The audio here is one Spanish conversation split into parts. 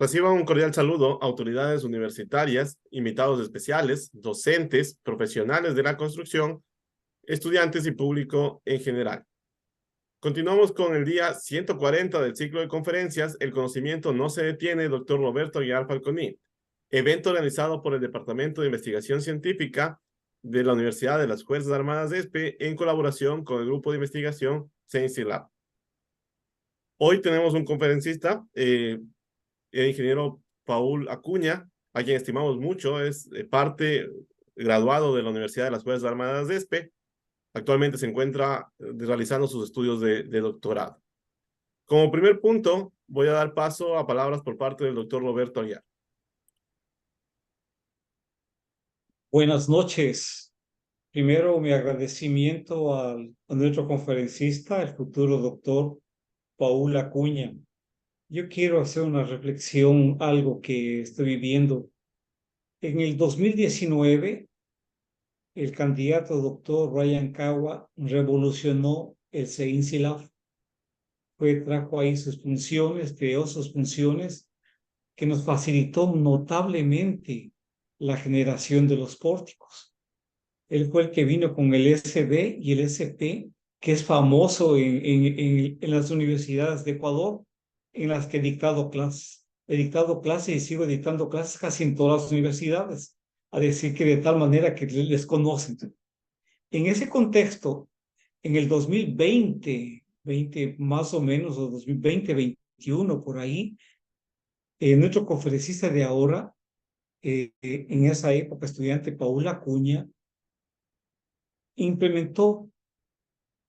Reciban un cordial saludo autoridades universitarias, invitados especiales, docentes, profesionales de la construcción, estudiantes y público en general. Continuamos con el día 140 del ciclo de conferencias El conocimiento no se detiene, Dr. Roberto Aguilar Falconi, evento organizado por el Departamento de Investigación Científica de la Universidad de las Fuerzas Armadas de ESPE en colaboración con el grupo de investigación Science Lab. Hoy tenemos un conferencista, el ingeniero Paul Acuña, a quien estimamos mucho, es parte graduado de la Universidad de las Fuerzas Armadas de ESPE. Actualmente se encuentra realizando sus estudios de doctorado. Como primer punto, voy a dar paso a palabras por parte del doctor Roberto Aguilar. Buenas noches. Primero, mi agradecimiento a nuestro conferencista, el futuro doctor Paul Acuña. Yo quiero hacer una reflexión, algo que estoy viviendo. En el 2019, el candidato doctor Ryan Kawa revolucionó el CEINSILAF. Trajo ahí sus funciones, creó sus funciones, que nos facilitó notablemente la generación de los pórticos. Él fue el que vino con el SB y el SP, que es famoso en las universidades de Ecuador, en las que he dictado clases. He dictado clases y sigo dictando clases casi en todas las universidades, a decir que de tal manera que les conocen. En ese contexto, en el 2020 más o menos, o 2020-21, por ahí, nuestro conferencista de ahora, en esa época, estudiante Paula Acuña, implementó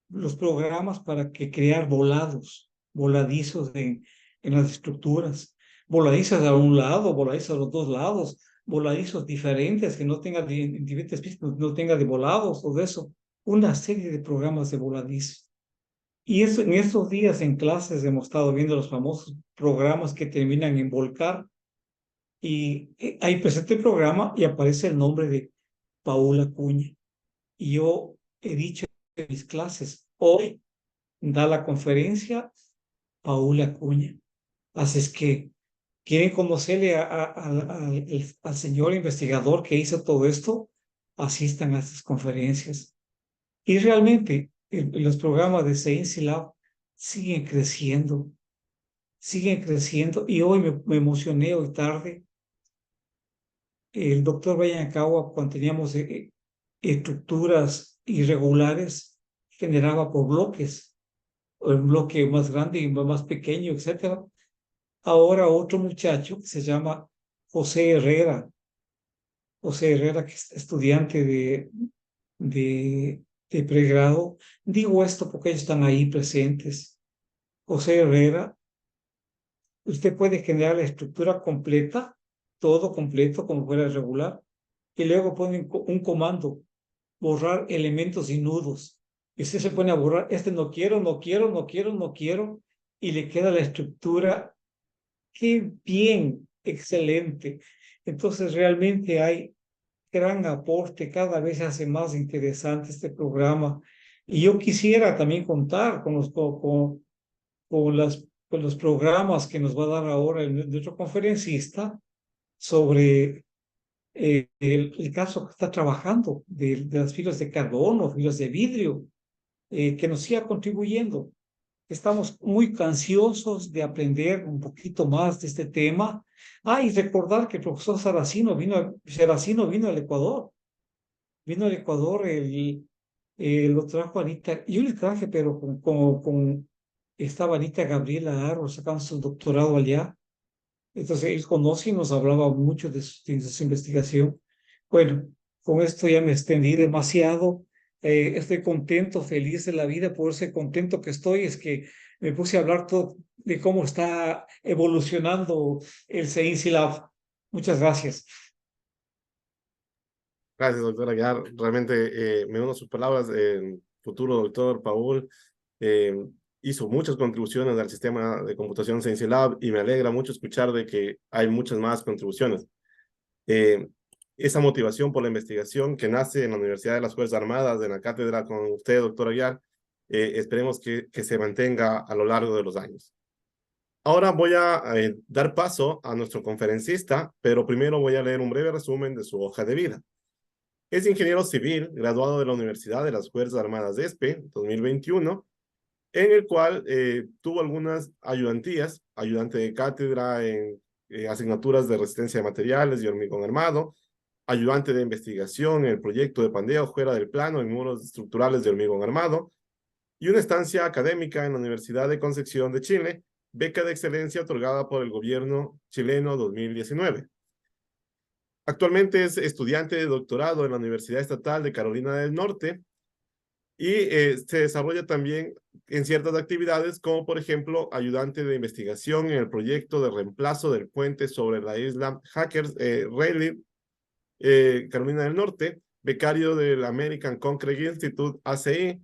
los programas para que crear voladizos en las estructuras, voladizos a un lado, voladizos a los dos lados, voladizos diferentes que no tengan diferentes pistas, no tenga de volados, todo eso, una serie de programas de voladizos. Y eso, en estos días en clases hemos estado viendo los famosos programas que terminan en volcar, y ahí presenta el programa y aparece el nombre de Paula Acuña. Y yo he dicho en mis clases, hoy da la conferencia Paula Acuña. Así es que quieren conocerle al señor investigador que hizo todo esto, asistan a estas conferencias. Y realmente los programas de Science Lab siguen creciendo, siguen creciendo. Y hoy me emocioné hoy tarde. El doctor Brian Kawa, cuando teníamos estructuras irregulares, generaba por bloques, un bloque más grande y más pequeño, etcétera. Ahora otro muchacho que se llama José Herrera, que es estudiante de pregrado. Digo esto porque ellos están ahí presentes. José Herrera, usted puede generar la estructura completa, todo completo como fuera regular, y luego pone un comando, borrar elementos y nudos. Y usted se pone a borrar, no quiero, no quiero, no quiero, no quiero, y le queda la estructura. ¡Qué bien! Excelente. Entonces realmente hay gran aporte, cada vez se hace más interesante este programa. Y yo quisiera también contar con los programas que nos va a dar ahora nuestro conferencista sobre el caso que está trabajando de las filas de carbono, filas de vidrio, que nos siga contribuyendo. Estamos muy ansiosos de aprender un poquito más de este tema. Y recordar que el profesor Saracino vino al Ecuador. Vino al Ecuador, lo trajo Anita. Yo le traje, pero estaba Anita Gabriela Arro sacando su doctorado allá. Entonces él conoce y nos hablaba mucho de su investigación. Bueno, con esto ya me extendí demasiado. Estoy contento, feliz de la vida. Por ese contento que estoy es que me puse a hablar todo de cómo está evolucionando el CEINSILAB. Muchas gracias. Gracias, doctor Aguilar. Realmente me uno a sus palabras. El futuro doctor Paul eh, hizo muchas contribuciones al sistema de computación Science Lab y me alegra mucho escuchar de que hay muchas más contribuciones. Esa motivación por la investigación que nace en la Universidad de las Fuerzas Armadas, en la cátedra con usted, doctor Aguilar, esperemos que se mantenga a lo largo de los años. Ahora voy a dar paso a nuestro conferencista, pero primero voy a leer un breve resumen de su hoja de vida. Es ingeniero civil, graduado de la Universidad de las Fuerzas Armadas de ESPE 2021, en el cual tuvo algunas ayudantías, ayudante de cátedra en asignaturas de resistencia de materiales y hormigón armado, ayudante de investigación en el proyecto de pandeo fuera del plano en muros estructurales de hormigón armado, y una estancia académica en la Universidad de Concepción de Chile, beca de excelencia otorgada por el gobierno chileno 2019. Actualmente es estudiante de doctorado en la Universidad Estatal de Carolina del Norte y se desarrolla también en ciertas actividades, como por ejemplo ayudante de investigación en el proyecto de reemplazo del puente sobre la isla Hackers Rayleigh, Carolina del Norte, becario del American Concrete Institute, ACI.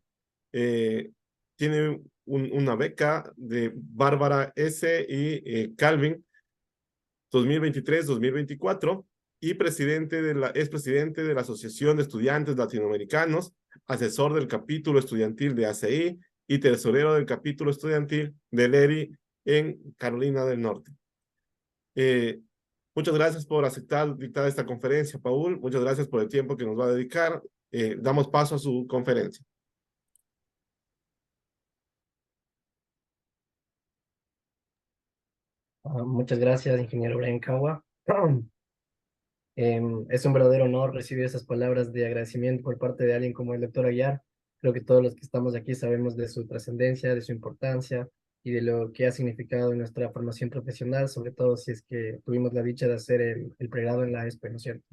Tiene una beca de Bárbara S. y Calvin 2023-2024 y es presidente de la Asociación de Estudiantes Latinoamericanos, asesor del capítulo estudiantil de ACI y tesorero del capítulo estudiantil de LERI en Carolina del Norte. Muchas gracias por aceptar dictar esta conferencia, Paul. Muchas gracias por el tiempo que nos va a dedicar. Damos paso a su conferencia. Muchas gracias, ingeniero Brian Kawa. Es un verdadero honor recibir esas palabras de agradecimiento por parte de alguien como el doctor Aguiar. Creo que todos los que estamos aquí sabemos de su trascendencia, de su importancia y de lo que ha significado en nuestra formación profesional, sobre todo si es que tuvimos la dicha de hacer el pregrado en la ESPE, ¿no es cierto?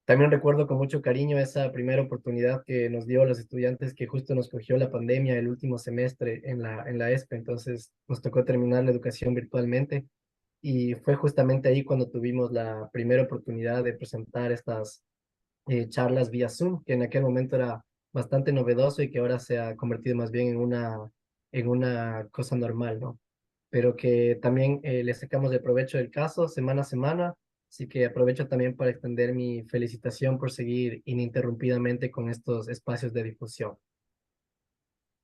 También recuerdo con mucho cariño esa primera oportunidad que nos dio a los estudiantes que justo nos cogió la pandemia el último semestre en la ESPE, entonces nos tocó terminar la educación virtualmente y fue justamente ahí cuando tuvimos la primera oportunidad de presentar estas charlas vía Zoom, que en aquel momento era bastante novedoso y que ahora se ha convertido más bien en una cosa normal, ¿no? Pero que también le sacamos el provecho del caso semana a semana, así que aprovecho también para extender mi felicitación por seguir ininterrumpidamente con estos espacios de difusión.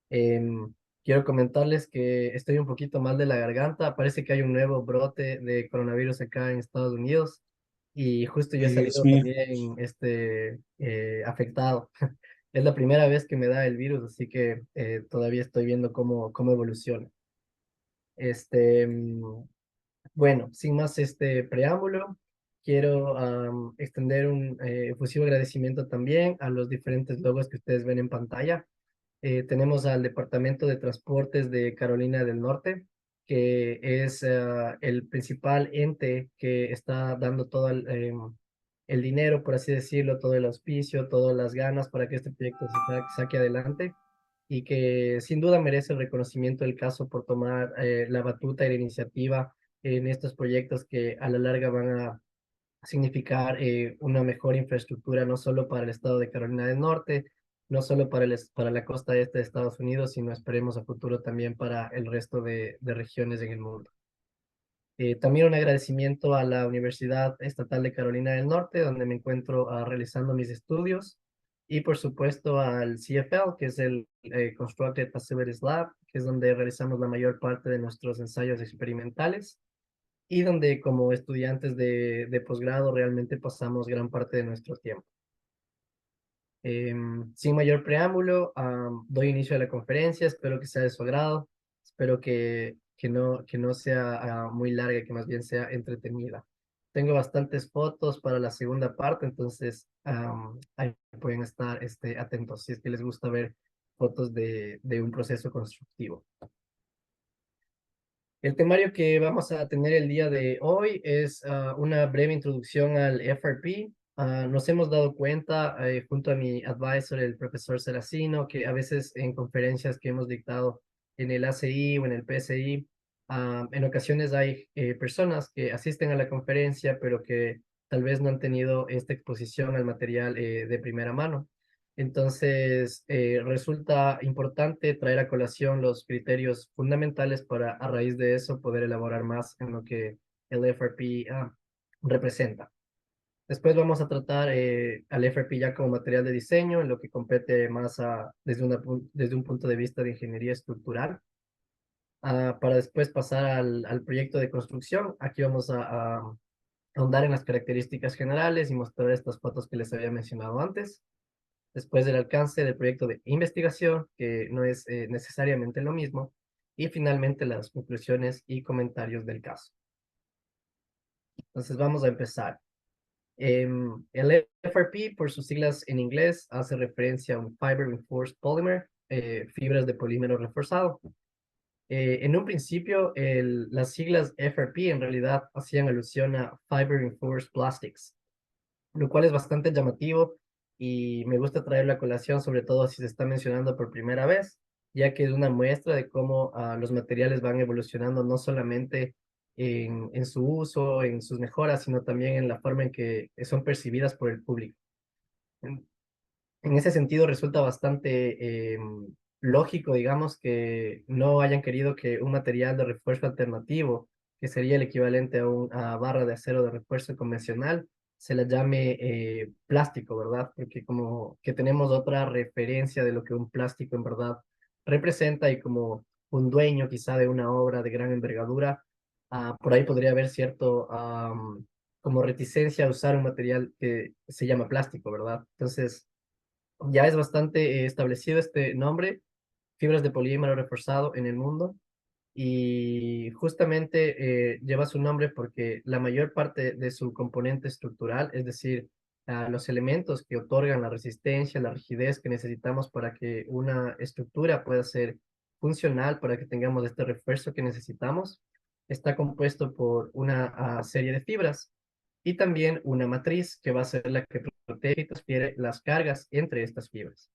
Quiero comentarles que estoy un poquito mal de la garganta. Parece que hay un nuevo brote de coronavirus acá en Estados Unidos y justo yo he Dios salido mío. también afectado. Es la primera vez que me da el virus, así que todavía estoy viendo cómo evoluciona. Este, bueno, sin más este preámbulo, quiero extender un efusivo agradecimiento también a los diferentes logos que ustedes ven en pantalla. Tenemos al Departamento de Transportes de Carolina del Norte, que es el principal ente que está dando todo el dinero, por así decirlo, todo el auspicio, todas las ganas para que este proyecto se saque adelante y que sin duda merece el reconocimiento del caso por tomar la batuta y la iniciativa en estos proyectos que a la larga van a significar una mejor infraestructura no solo para el estado de Carolina del Norte, no solo para la costa este de Estados Unidos, sino esperemos a futuro también para el resto de regiones en el mundo. También un agradecimiento a la Universidad Estatal de Carolina del Norte, donde me encuentro realizando mis estudios, y por supuesto al CFL, que es el Constructed Facilities Lab, que es donde realizamos la mayor parte de nuestros ensayos experimentales y donde como estudiantes de posgrado realmente pasamos gran parte de nuestro tiempo. Sin mayor preámbulo, doy inicio a la conferencia, espero que sea de su agrado, espero que no sea muy larga, que más bien sea entretenida. Tengo bastantes fotos para la segunda parte, entonces ahí pueden estar atentos si es que les gusta ver fotos de un proceso constructivo. El temario que vamos a tener el día de hoy es una breve introducción al FRP. Nos hemos dado cuenta, junto a mi advisor, el profesor Seracino, que a veces en conferencias que hemos dictado en el ACI o en el PSI, en ocasiones hay personas que asisten a la conferencia, pero que tal vez no han tenido esta exposición al material de primera mano. Entonces, resulta importante traer a colación los criterios fundamentales para, a raíz de eso, poder elaborar más en lo que el FRP representa. Después vamos a tratar al FRP ya como material de diseño, en lo que compete más desde un punto de vista de ingeniería estructural. para después pasar al proyecto de construcción. Aquí vamos a ahondar en las características generales y mostrar estas fotos que les había mencionado antes. Después del alcance del proyecto de investigación, que no es necesariamente lo mismo. Y finalmente las conclusiones y comentarios del caso. Entonces vamos a empezar. El FRP, por sus siglas en inglés, hace referencia a un Fiber Reinforced Polymer, fibras de polímero reforzado. En un principio, las siglas FRP en realidad hacían alusión a Fiber Reinforced Plastics, lo cual es bastante llamativo y me gusta traerlo a colación, sobre todo si se está mencionando por primera vez, ya que es una muestra de cómo los materiales van evolucionando no solamente en su uso, en sus mejoras, sino también en la forma en que son percibidas por el público. En ese sentido, resulta bastante lógico, digamos, que no hayan querido que un material de refuerzo alternativo, que sería el equivalente a una barra de acero de refuerzo convencional, se la llame plástico, ¿verdad? Porque como que tenemos otra referencia de lo que un plástico en verdad representa y como un dueño quizá de una obra de gran envergadura, por ahí podría haber cierto como reticencia a usar un material que se llama plástico, ¿verdad? Entonces ya es bastante establecido este nombre, fibras de polímero reforzado en el mundo, y justamente lleva su nombre porque la mayor parte de su componente estructural, es decir, los elementos que otorgan la resistencia, la rigidez que necesitamos para que una estructura pueda ser funcional, para que tengamos este refuerzo que necesitamos, está compuesto por una serie de fibras y también una matriz que va a ser la que protege y transfiere las cargas entre estas fibras.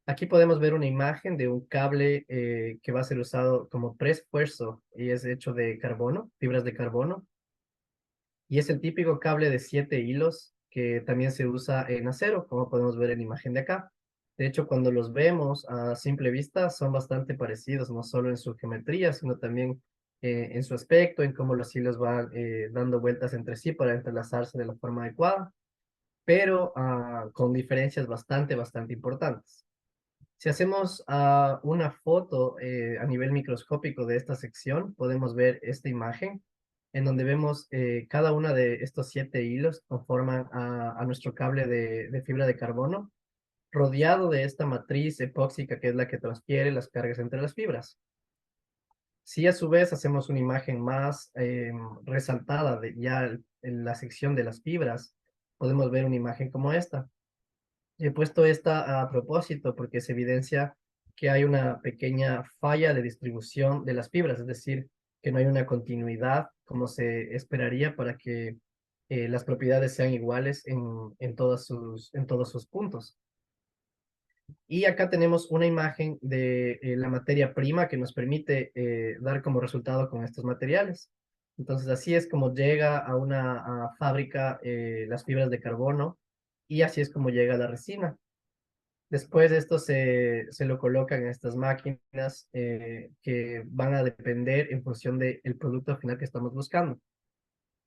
Aquí podemos ver una imagen de un cable que va a ser usado como preesfuerzo y es hecho de carbono, fibras de carbono, y es el típico cable de 7 hilos que también se usa en acero, como podemos ver en la imagen de acá. De hecho, cuando los vemos a simple vista son bastante parecidos, no solo en su geometría, sino también en su aspecto, en cómo los hilos van dando vueltas entre sí para entrelazarse de la forma adecuada, pero con diferencias bastante importantes. Si hacemos una foto a nivel microscópico de esta sección, podemos ver esta imagen en donde vemos cada una de estos 7 hilos conforman a nuestro cable de fibra de carbono, rodeado de esta matriz epóxica que es la que transfiere las cargas entre las fibras. Si a su vez hacemos una imagen más resaltada de ya en la sección de las fibras, podemos ver una imagen como esta. He puesto esta a propósito porque se evidencia que hay una pequeña falla de distribución de las fibras, es decir, que no hay una continuidad como se esperaría para que las propiedades sean iguales en todos sus puntos. Y acá tenemos una imagen de la materia prima que nos permite dar como resultado con estos materiales. Entonces, así es como llega a una fábrica las fibras de carbono y así es como llega la resina. Después de esto se lo colocan en estas máquinas que van a depender en función del producto final que estamos buscando.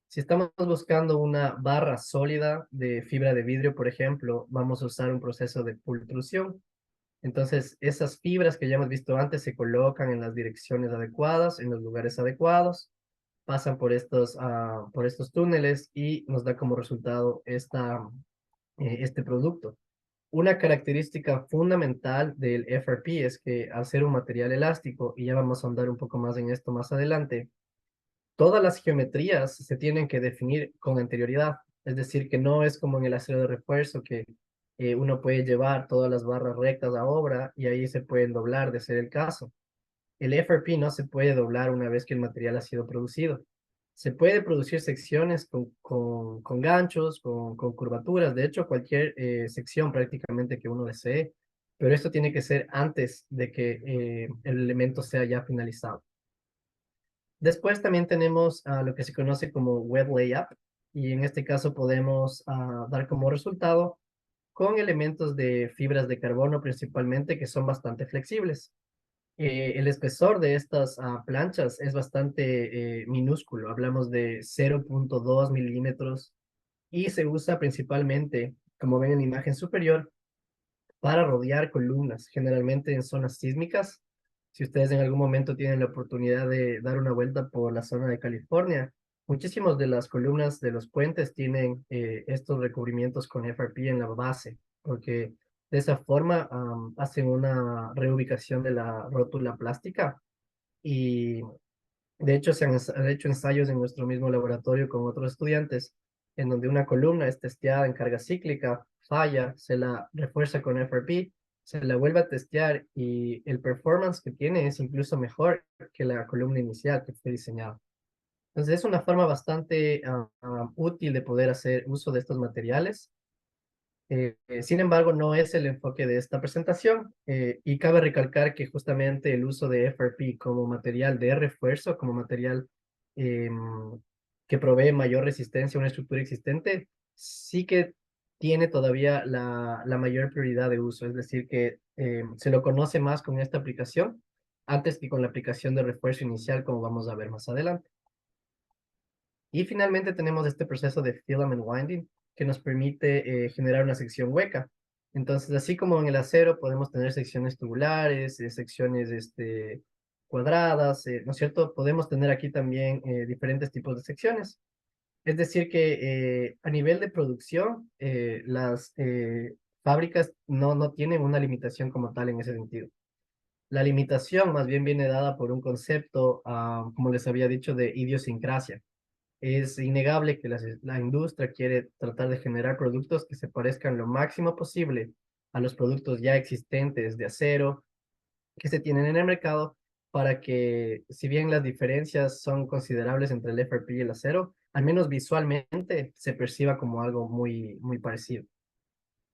Si estamos buscando una barra sólida de fibra de vidrio, por ejemplo, vamos a usar un proceso de pultrusión. Entonces, esas fibras que ya hemos visto antes se colocan en las direcciones adecuadas, en los lugares adecuados, pasan por estos túneles y nos da como resultado este producto. Una característica fundamental del FRP es que al ser un material elástico, y ya vamos a andar un poco más en esto más adelante, todas las geometrías se tienen que definir con anterioridad. Es decir, que no es como en el acero de refuerzo que uno puede llevar todas las barras rectas a obra y ahí se pueden doblar de ser el caso. El FRP no se puede doblar una vez que el material ha sido producido. Se puede producir secciones con ganchos, con curvaturas, de hecho cualquier sección prácticamente que uno desee, pero esto tiene que ser antes de que el elemento sea ya finalizado. Después también tenemos lo que se conoce como web layup, y en este caso podemos dar como resultado con elementos de fibras de carbono principalmente que son bastante flexibles. El espesor de estas planchas es bastante minúsculo, hablamos de 0.2 milímetros y se usa principalmente, como ven en la imagen superior, para rodear columnas, generalmente en zonas sísmicas Si ustedes en algún momento tienen la oportunidad de dar una vuelta por la zona de California, muchísimas de las columnas de los puentes tienen estos recubrimientos con FRP en la base, porque de esa forma hacen una reubicación de la rótula plástica y de hecho se han hecho ensayos en nuestro mismo laboratorio con otros estudiantes en donde una columna es testeada en carga cíclica, falla, se la refuerza con FRP, se la vuelve a testear y el performance que tiene es incluso mejor que la columna inicial que fue diseñada. Entonces es una forma bastante útil de poder hacer uso de estos materiales. Sin embargo, no es el enfoque de esta presentación y cabe recalcar que justamente el uso de FRP como material de refuerzo, como material em, que provee mayor resistencia a una estructura existente, sí que tiene todavía la mayor prioridad de uso, es decir, que se lo conoce más con esta aplicación antes que con la aplicación de refuerzo inicial, como vamos a ver más adelante. Y finalmente tenemos este proceso de filament winding que nos permite generar una sección hueca. Entonces, así como en el acero podemos tener secciones tubulares, secciones cuadradas, ¿no es cierto? Podemos tener aquí también diferentes tipos de secciones. Es decir, que a nivel de producción, las fábricas no tienen una limitación como tal en ese sentido. La limitación más bien viene dada por un concepto, como les había dicho, de idiosincrasia. Es innegable que la industria quiere tratar de generar productos que se parezcan lo máximo posible a los productos ya existentes de acero que se tienen en el mercado para que, si bien las diferencias son considerables entre el FRP y el acero, al menos visualmente se perciba como algo muy parecido.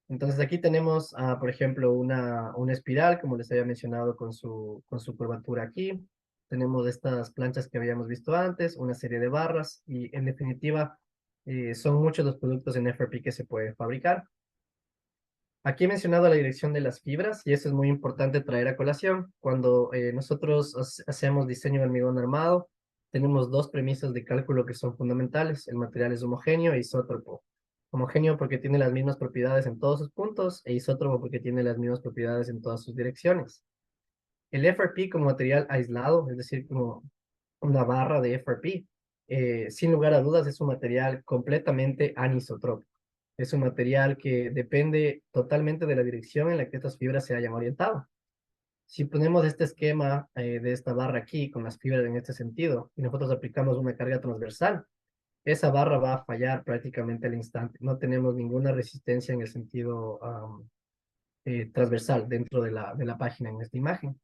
Entonces aquí tenemos, por ejemplo, una espiral, como les había mencionado, con su curvatura aquí. Tenemos estas planchas que habíamos visto antes, una serie de barras y en definitiva son muchos los productos en FRP que se pueden fabricar. Aquí he mencionado la dirección de las fibras y eso es muy importante traer a colación. Cuando nosotros hacemos diseño de hormigón armado, tenemos dos premisas de cálculo que son fundamentales. El material es homogéneo e isótropo. Homogéneo porque tiene las mismas propiedades en todos sus puntos e isótropo porque tiene las mismas propiedades en todas sus direcciones. El FRP como material aislado, es decir, como una barra de FRP, sin lugar a dudas es un material completamente anisotrópico. Es un material que depende totalmente de la dirección en la que estas fibras se hayan orientado. Si ponemos este esquema de esta barra aquí con las fibras en este sentido y nosotros aplicamos una carga transversal, esa barra va a fallar prácticamente al instante. No tenemos ninguna resistencia en el sentido transversal dentro de la página en esta imagen.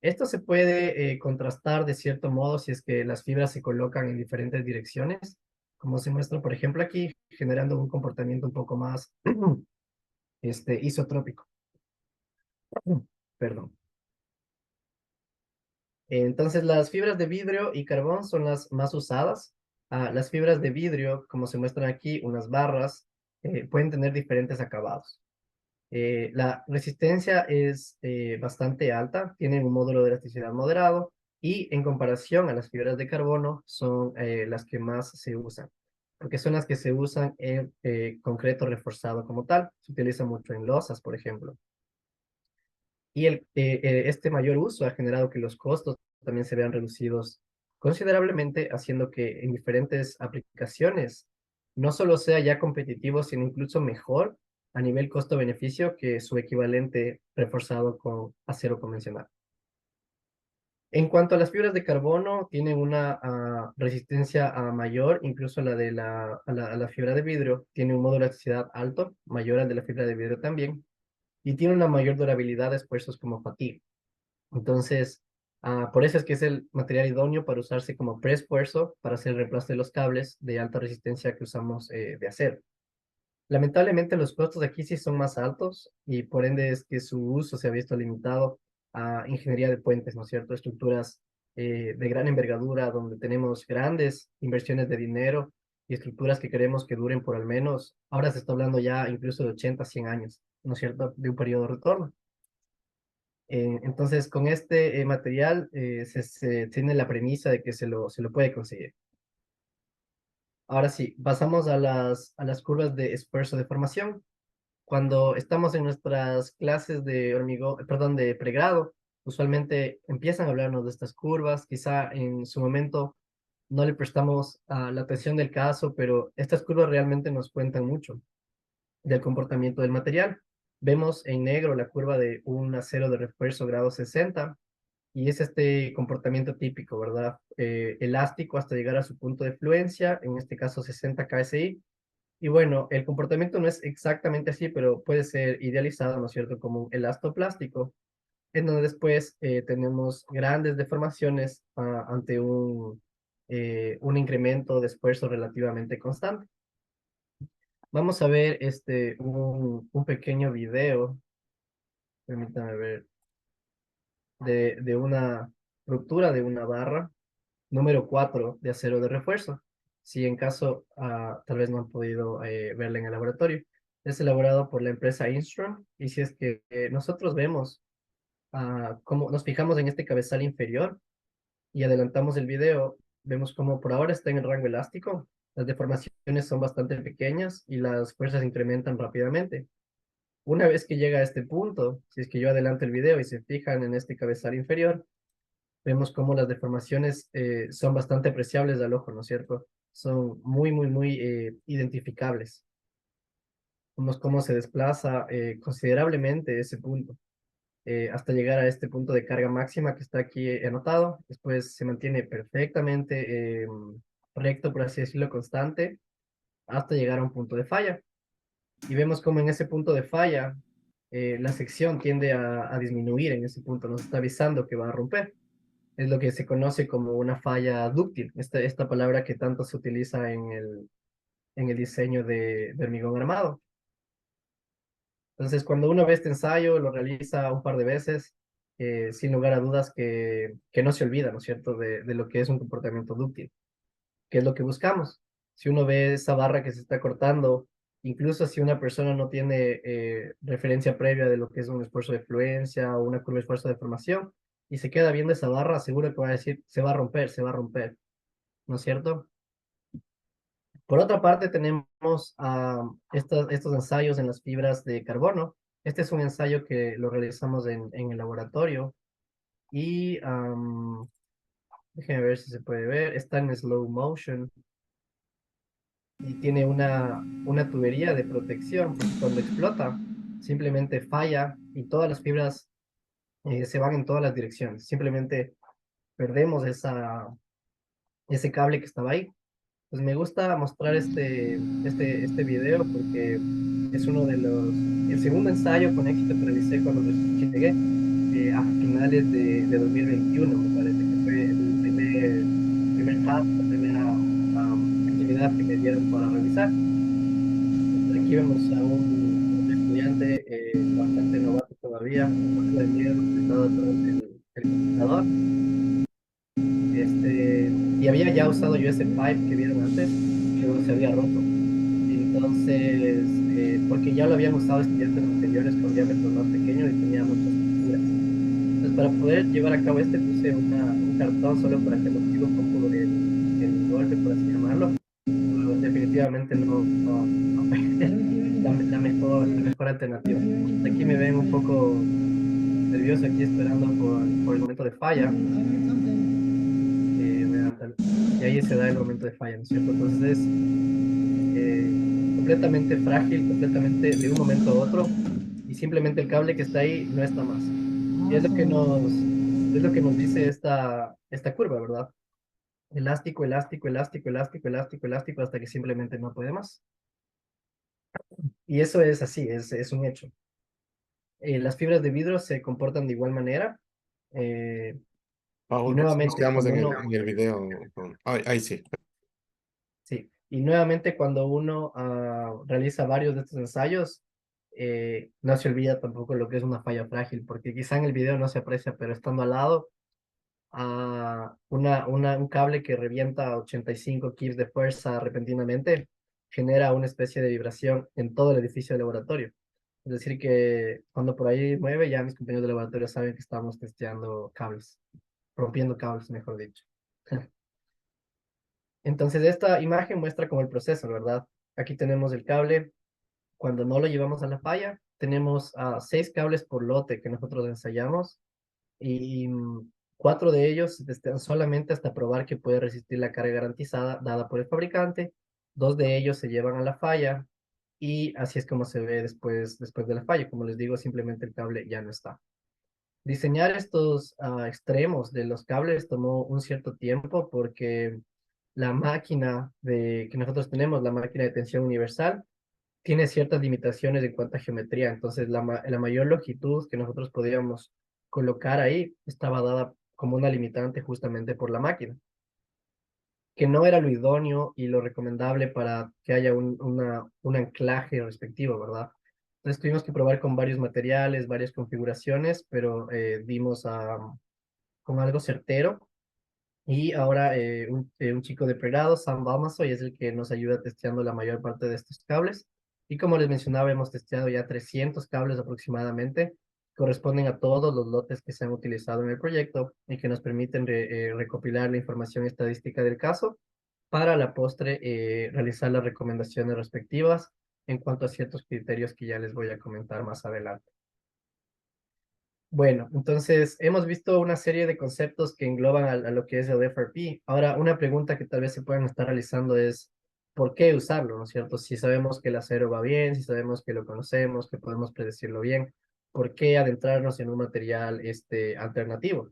Esto se puede contrastar de cierto modo si es que las fibras se colocan en diferentes direcciones, como se muestra, por ejemplo, aquí, generando un comportamiento un poco más isotrópico. Perdón. Entonces, las fibras de vidrio y carbón son las más usadas. Las fibras de vidrio, como se muestran aquí, unas barras, pueden tener diferentes acabados. La resistencia es bastante alta, tienen un módulo de elasticidad moderado y en comparación a las fibras de carbono son las que más se usan, porque son las que se usan en concreto reforzado como tal. Se utiliza mucho en losas, por ejemplo. Y este mayor uso ha generado que los costos también se vean reducidos considerablemente, haciendo que en diferentes aplicaciones no solo sea ya competitivo, sino incluso mejor a nivel costo-beneficio que su equivalente reforzado con acero convencional. En cuanto a las fibras de carbono, tienen una resistencia mayor, incluso a la de a la fibra de vidrio, tiene un módulo de elasticidad alto, mayor al de la fibra de vidrio también, y tiene una mayor durabilidad de esfuerzos como fatiga. Entonces, por eso es que es el material idóneo para usarse como preesfuerzo para hacer el reemplazo de los cables de alta resistencia que usamos de acero. Lamentablemente los costos aquí sí son más altos y por ende es que su uso se ha visto limitado a ingeniería de puentes, ¿no es cierto? Estructuras de gran envergadura donde tenemos grandes inversiones de dinero y estructuras que queremos que duren por al menos, ahora se está hablando ya incluso de 80, 100 años, ¿no es cierto? De un periodo de retorno. Entonces, con este material se tiene la premisa de que se lo puede conseguir. Ahora sí, pasamos a a las curvas de esfuerzo de formación. Cuando estamos en nuestras clases de hormigón, perdón, de pregrado, usualmente empiezan a hablarnos de estas curvas, quizá en su momento no le prestamos la atención del caso, pero estas curvas realmente nos cuentan mucho del comportamiento del material. Vemos en negro la curva de un acero de refuerzo grado 60 y es este comportamiento típico, ¿verdad? Elástico hasta llegar a su punto de fluencia, en este caso 60 KSI. Y bueno, el comportamiento no es exactamente así, pero puede ser idealizado, ¿no es cierto?, como un elastoplástico, en donde después tenemos grandes deformaciones ante un incremento de esfuerzo relativamente constante. Vamos a ver un pequeño video, permítame ver, de una ruptura de una barra número 4 de acero de refuerzo. Si en caso tal vez no han podido verla en el laboratorio. Es elaborado por la empresa Instron y si es que nosotros vemos cómo nos fijamos en este cabezal inferior y adelantamos el video, vemos como por ahora está en el rango elástico, las deformaciones son bastante pequeñas y las fuerzas incrementan rápidamente. Una vez que llega a este punto, si es que yo adelanto el video y se fijan en este cabezal inferior, vemos cómo las deformaciones son bastante apreciables al ojo, ¿no es cierto? Son muy identificables. Vemos cómo se desplaza considerablemente ese punto, hasta llegar a este punto de carga máxima que está aquí anotado. Después se mantiene perfectamente recto, por así decirlo, constante, hasta llegar a un punto de falla. Y vemos cómo en ese punto de falla, la sección tiende a disminuir en ese punto, nos está avisando que va a romper. Es lo que se conoce como una falla dúctil, esta palabra que tanto se utiliza en el diseño de hormigón armado. Entonces, cuando uno ve este ensayo, lo realiza un par de veces, sin lugar a dudas que no se olvida, ¿no es cierto?, de lo que es un comportamiento dúctil, que es lo que buscamos. Si uno ve esa barra que se está cortando, incluso si una persona no tiene referencia previa de lo que es un esfuerzo de fluencia o una curva de esfuerzo de formación, y se queda viendo esa barra, seguro que va a decir, se va a romper, ¿no es cierto? Por otra parte, tenemos estos ensayos en las fibras de carbono. Este es un ensayo que lo realizamos en el laboratorio y déjenme ver si se puede ver. Está en slow motion y tiene una tubería de protección, porque cuando explota simplemente falla y todas las fibras se van en todas las direcciones. Simplemente perdemos ese cable que estaba ahí. Pues me gusta mostrar este video porque es uno de el segundo ensayo con éxito que realicé cuando recién llegué, a finales de 2021, me parece que fue el primer task, la primera actividad que me dieron para realizar. Aquí vemos a un estudiante bastante novato todavía, un poco de miedo, sentado atrás del computador. Y había ya usado yo ese pipe que vieron antes, pero se había roto. Entonces, porque ya lo habían usado estudiantes anteriores con diámetros más pequeños y tenía muchas fracturas. Entonces, para poder llevar a cabo puse un cartón solo para que amortigue un poco el golpe, por así llamarlo. Pero definitivamente no fue la mejor alternativa. Aquí me ven un poco nervioso aquí esperando por el momento de falla. Y ahí se da el momento de falla, ¿no es cierto? Entonces es completamente frágil, completamente de un momento a otro, y simplemente el cable que está ahí no está más. Y es lo que nos dice esta curva, ¿verdad? Elástico, elástico, elástico, elástico, elástico, elástico, hasta que simplemente no puede más. Y eso es así, es un hecho. Las fibras de vidrio se comportan de igual manera. Y Paul, nos nuevamente, quedamos cuando uno, en el video. Ahí sí. sí, y nuevamente cuando uno realiza varios de estos ensayos, no se olvida tampoco lo que es una falla frágil, porque quizá en el video no se aprecia, pero estando al lado, un cable que revienta a 85 kips de fuerza repentinamente genera una especie de vibración en todo el edificio de laboratorio. Es decir, que cuando por ahí mueve, ya mis compañeros de laboratorio saben que estamos testeando cables, rompiendo cables, mejor dicho. Entonces, esta imagen muestra como el proceso, ¿verdad? Aquí tenemos el cable. Cuando no lo llevamos a la falla, tenemos 6 cables por lote que nosotros ensayamos. y 4 de ellos están solamente hasta probar que puede resistir la carga garantizada dada por el fabricante. 2 de ellos se llevan a la falla y así es como se ve después de la falla. Como les digo, simplemente el cable ya no está. Diseñar estos extremos de los cables tomó un cierto tiempo porque la máquina que nosotros tenemos, la máquina de tensión universal, tiene ciertas limitaciones en cuanto a geometría. Entonces, la mayor longitud que nosotros podíamos colocar ahí estaba dada como una limitante justamente por la máquina, que no era lo idóneo y lo recomendable para que haya un anclaje respectivo, ¿verdad? Entonces tuvimos que probar con varios materiales, varias configuraciones, pero dimos con algo certero. Y ahora un chico de pregrado, Sam Balmasoy, es el que nos ayuda testeando la mayor parte de estos cables. Y como les mencionaba, hemos testeado ya 300 cables aproximadamente, corresponden a todos los lotes que se han utilizado en el proyecto y que nos permiten recopilar la información estadística del caso para a la postre realizar las recomendaciones respectivas en cuanto a ciertos criterios que ya les voy a comentar más adelante. Bueno, entonces hemos visto una serie de conceptos que engloban a lo que es el FRP. Ahora, una pregunta que tal vez se puedan estar realizando es, ¿por qué usarlo? ¿No es cierto? Si sabemos que el acero va bien, si sabemos que lo conocemos, que podemos predecirlo bien, ¿por qué adentrarnos en un material alternativo?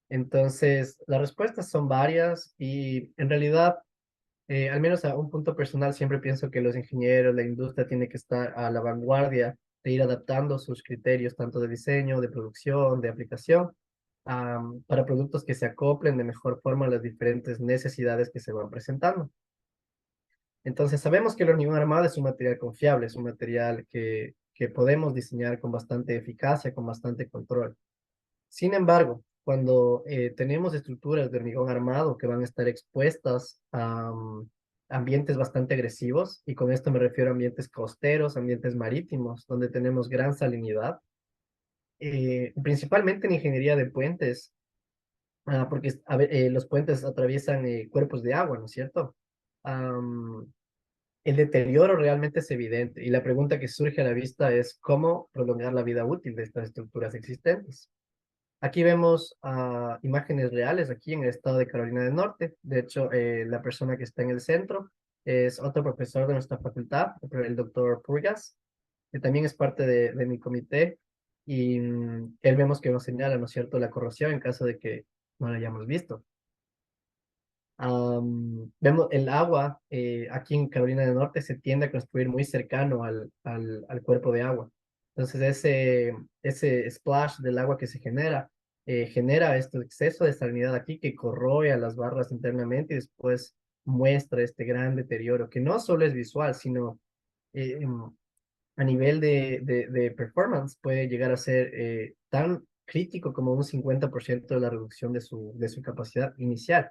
Entonces, las respuestas son varias y en realidad, al menos a un punto personal, siempre pienso que los ingenieros, la industria tiene que estar a la vanguardia de ir adaptando sus criterios, tanto de diseño, de producción, de aplicación, para productos que se acoplen de mejor forma a las diferentes necesidades que se van presentando. Entonces, sabemos que el hormigón armado es un material confiable, es un material que podemos diseñar con bastante eficacia, con bastante control. Sin embargo, cuando tenemos estructuras de hormigón armado que van a estar expuestas a ambientes bastante agresivos, y con esto me refiero a ambientes costeros, ambientes marítimos, donde tenemos gran salinidad, principalmente en ingeniería de puentes, porque los puentes atraviesan cuerpos de agua, ¿no es cierto? Am, el deterioro realmente es evidente y la pregunta que surge a la vista es cómo prolongar la vida útil de estas estructuras existentes. Aquí vemos imágenes reales aquí en el estado de Carolina del Norte. De hecho, la persona que está en el centro es otro profesor de nuestra facultad, el doctor Purgas, que también es parte de mi comité. Y él vemos que nos señala, ¿no es cierto?, la corrosión en caso de que no la hayamos visto. Vemos el agua aquí en Carolina del Norte se tiende a construir muy cercano al cuerpo de agua. Entonces ese splash del agua que se genera este exceso de salinidad aquí que corroe a las barras internamente y después muestra este gran deterioro que no solo es visual, sino a nivel de performance puede llegar a ser tan crítico como un 50% de la reducción de su capacidad inicial.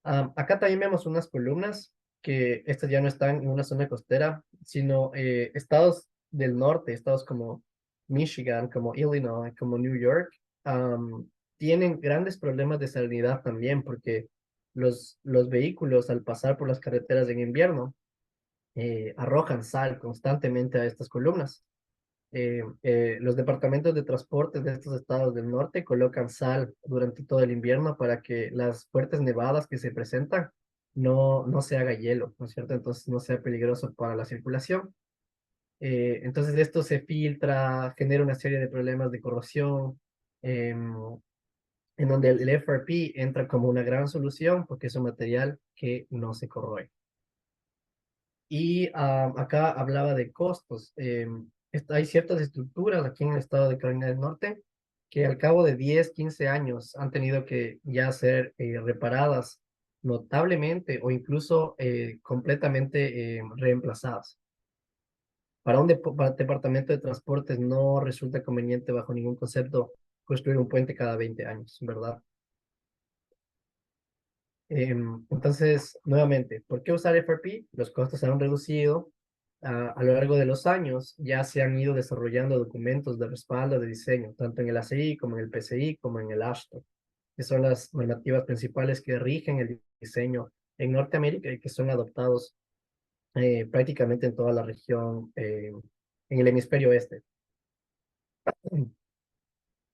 Acá también vemos unas columnas que estas ya no están en una zona costera, sino estados del norte, estados como Michigan, como Illinois, como New York, tienen grandes problemas de salinidad también, porque los vehículos al pasar por las carreteras en invierno arrojan sal constantemente a estas columnas. Los departamentos de transporte de estos estados del norte colocan sal durante todo el invierno para que las fuertes nevadas que se presentan no se haga hielo, ¿no es cierto? Entonces no sea peligroso para la circulación. Entonces esto se filtra, genera una serie de problemas de corrosión, en donde el FRP entra como una gran solución porque es un material que no se corroe. Y acá hablaba de costos. Hay ciertas estructuras aquí en el estado de Carolina del Norte que al cabo de 10, 15 años han tenido que ya ser reparadas notablemente o incluso completamente reemplazadas. Para departamento de transportes no resulta conveniente bajo ningún concepto construir un puente cada 20 años, ¿verdad? Entonces, nuevamente, ¿por qué usar FRP? Los costos se han reducido. A lo largo de los años ya se han ido desarrollando documentos de respaldo de diseño, tanto en el ACI como en el PCI, como en el AASHTO, que son las normativas principales que rigen el diseño en Norteamérica y que son adoptados prácticamente en toda la región, en el hemisferio este.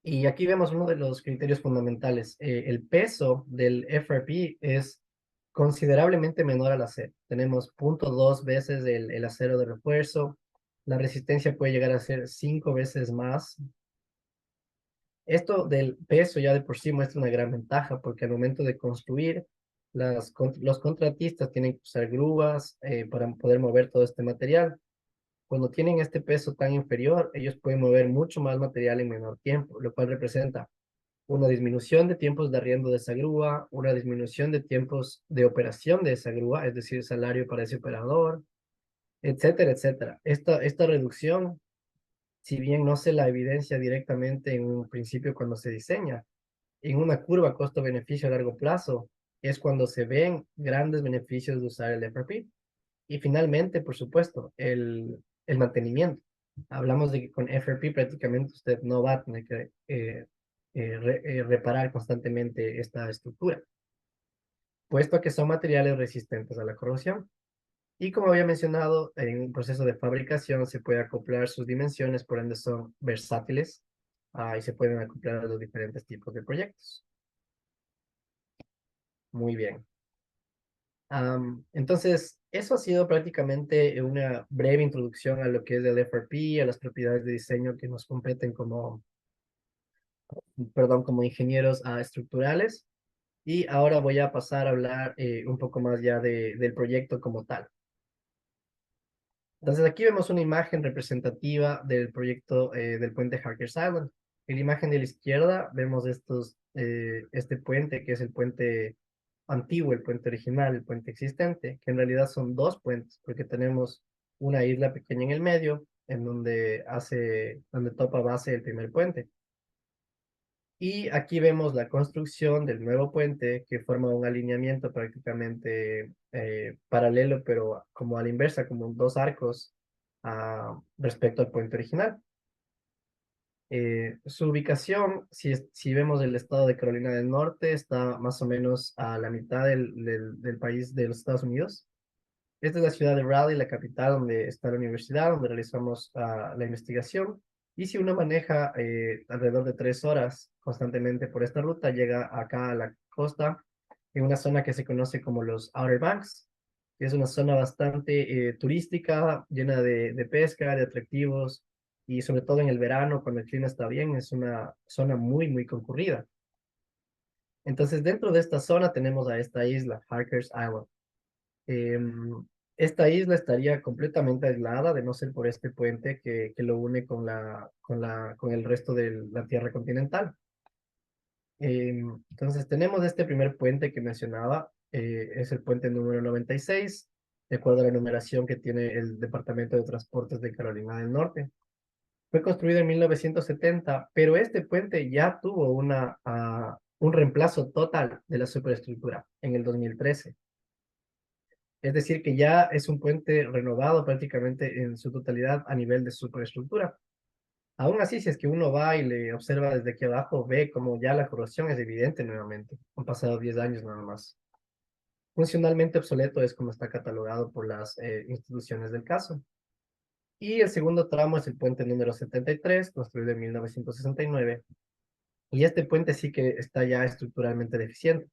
Y aquí vemos uno de los criterios fundamentales. El peso del FRP es considerablemente menor al acero. Tenemos 0.2 veces el acero de refuerzo. La resistencia puede llegar a ser 5 veces más. Esto del peso ya de por sí muestra una gran ventaja, porque al momento de construir, los contratistas tienen que usar grúas para poder mover todo este material. Cuando tienen este peso tan inferior, ellos pueden mover mucho más material en menor tiempo, lo cual representa una disminución de tiempos de arriendo de esa grúa, una disminución de tiempos de operación de esa grúa, es decir, salario para ese operador, etcétera, etcétera. Esta reducción, si bien no se la evidencia directamente en un principio cuando se diseña, en una curva costo-beneficio a largo plazo, es cuando se ven grandes beneficios de usar el FRP. Y finalmente, por supuesto, el mantenimiento. Hablamos de que con FRP prácticamente usted no va a tener que reparar constantemente esta estructura, puesto que son materiales resistentes a la corrosión. Y como había mencionado, en un proceso de fabricación se puede acoplar sus dimensiones, por ende son versátiles, y se pueden acoplar a los diferentes tipos de proyectos. Muy bien. Entonces, eso ha sido prácticamente una breve introducción a lo que es el FRP, a las propiedades de diseño que nos competen como, perdón, como ingenieros estructurales. Y ahora voy a pasar a hablar un poco más ya del proyecto como tal. Entonces, aquí vemos una imagen representativa del proyecto del puente Harkers Island. En la imagen de la izquierda vemos este puente, que es el puente antiguo, el puente original, el puente existente, que en realidad son dos puentes, porque tenemos una isla pequeña en el medio, en donde topa base el primer puente. Y aquí vemos la construcción del nuevo puente, que forma un alineamiento prácticamente paralelo, pero como a la inversa, como dos arcos respecto al puente original. Su ubicación, si vemos el estado de Carolina del Norte, está más o menos a la mitad del país de los Estados Unidos. Esta es la ciudad de Raleigh, la capital donde está la universidad, donde realizamos la investigación. Y si uno maneja alrededor de 3 horas constantemente por esta ruta, llega acá a la costa, en una zona que se conoce como los Outer Banks, que es una zona bastante turística, llena de pesca, de atractivos, y sobre todo en el verano, cuando el clima está bien, es una zona muy, muy concurrida. Entonces, dentro de esta zona tenemos a esta isla, Harkers Island. Em, Esta isla estaría completamente aislada de no ser por este puente que lo une con el resto de la tierra continental. Entonces tenemos este primer puente que mencionaba, es el puente número 96, de acuerdo a la numeración que tiene el Departamento de Transportes de Carolina del Norte. Fue construido en 1970, pero este puente ya tuvo un reemplazo total de la superestructura en el 2013. Es decir, que ya es un puente renovado prácticamente en su totalidad a nivel de superestructura. Aún así, si es que uno va y le observa desde aquí abajo, ve como ya la corrosión es evidente nuevamente. Han pasado 10 años nada más. Funcionalmente obsoleto es como está catalogado por las instituciones del caso. Y el segundo tramo es el puente número 73, construido en 1969. Y este puente sí que está ya estructuralmente deficiente.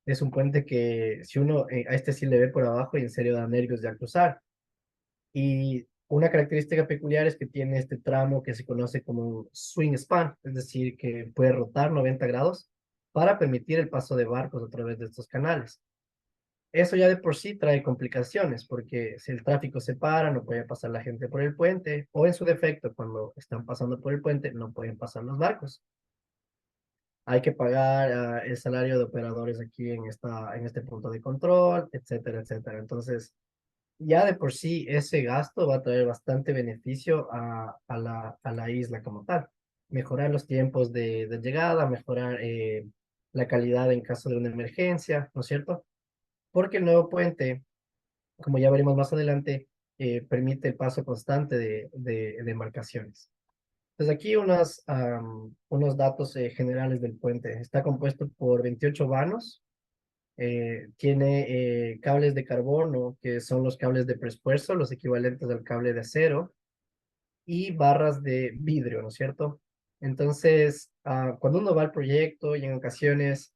Es un puente que si uno a este sí le ve por abajo y en serio da nervios de cruzar. Y una característica peculiar es que tiene este tramo que se conoce como un swing span, es decir, que puede rotar 90 grados para permitir el paso de barcos a través de estos canales. Eso ya de por sí trae complicaciones, porque si el tráfico se para, no puede pasar la gente por el puente, o en su defecto, cuando están pasando por el puente, no pueden pasar los barcos. Hay que pagar el salario de operadores aquí en este punto de control, etcétera, etcétera. Entonces, ya de por sí ese gasto va a traer bastante beneficio a la isla como tal. Mejorar los tiempos de llegada, mejorar la calidad en caso de una emergencia, ¿no es cierto? Porque el nuevo puente, como ya veremos más adelante, permite el paso constante de embarcaciones. Entonces aquí unos datos generales del puente. Está compuesto por 28 vanos, tiene cables de carbono, que son los cables de preesfuerzo, los equivalentes al cable de acero, y barras de vidrio, ¿no es cierto? Entonces, cuando uno va al proyecto y en ocasiones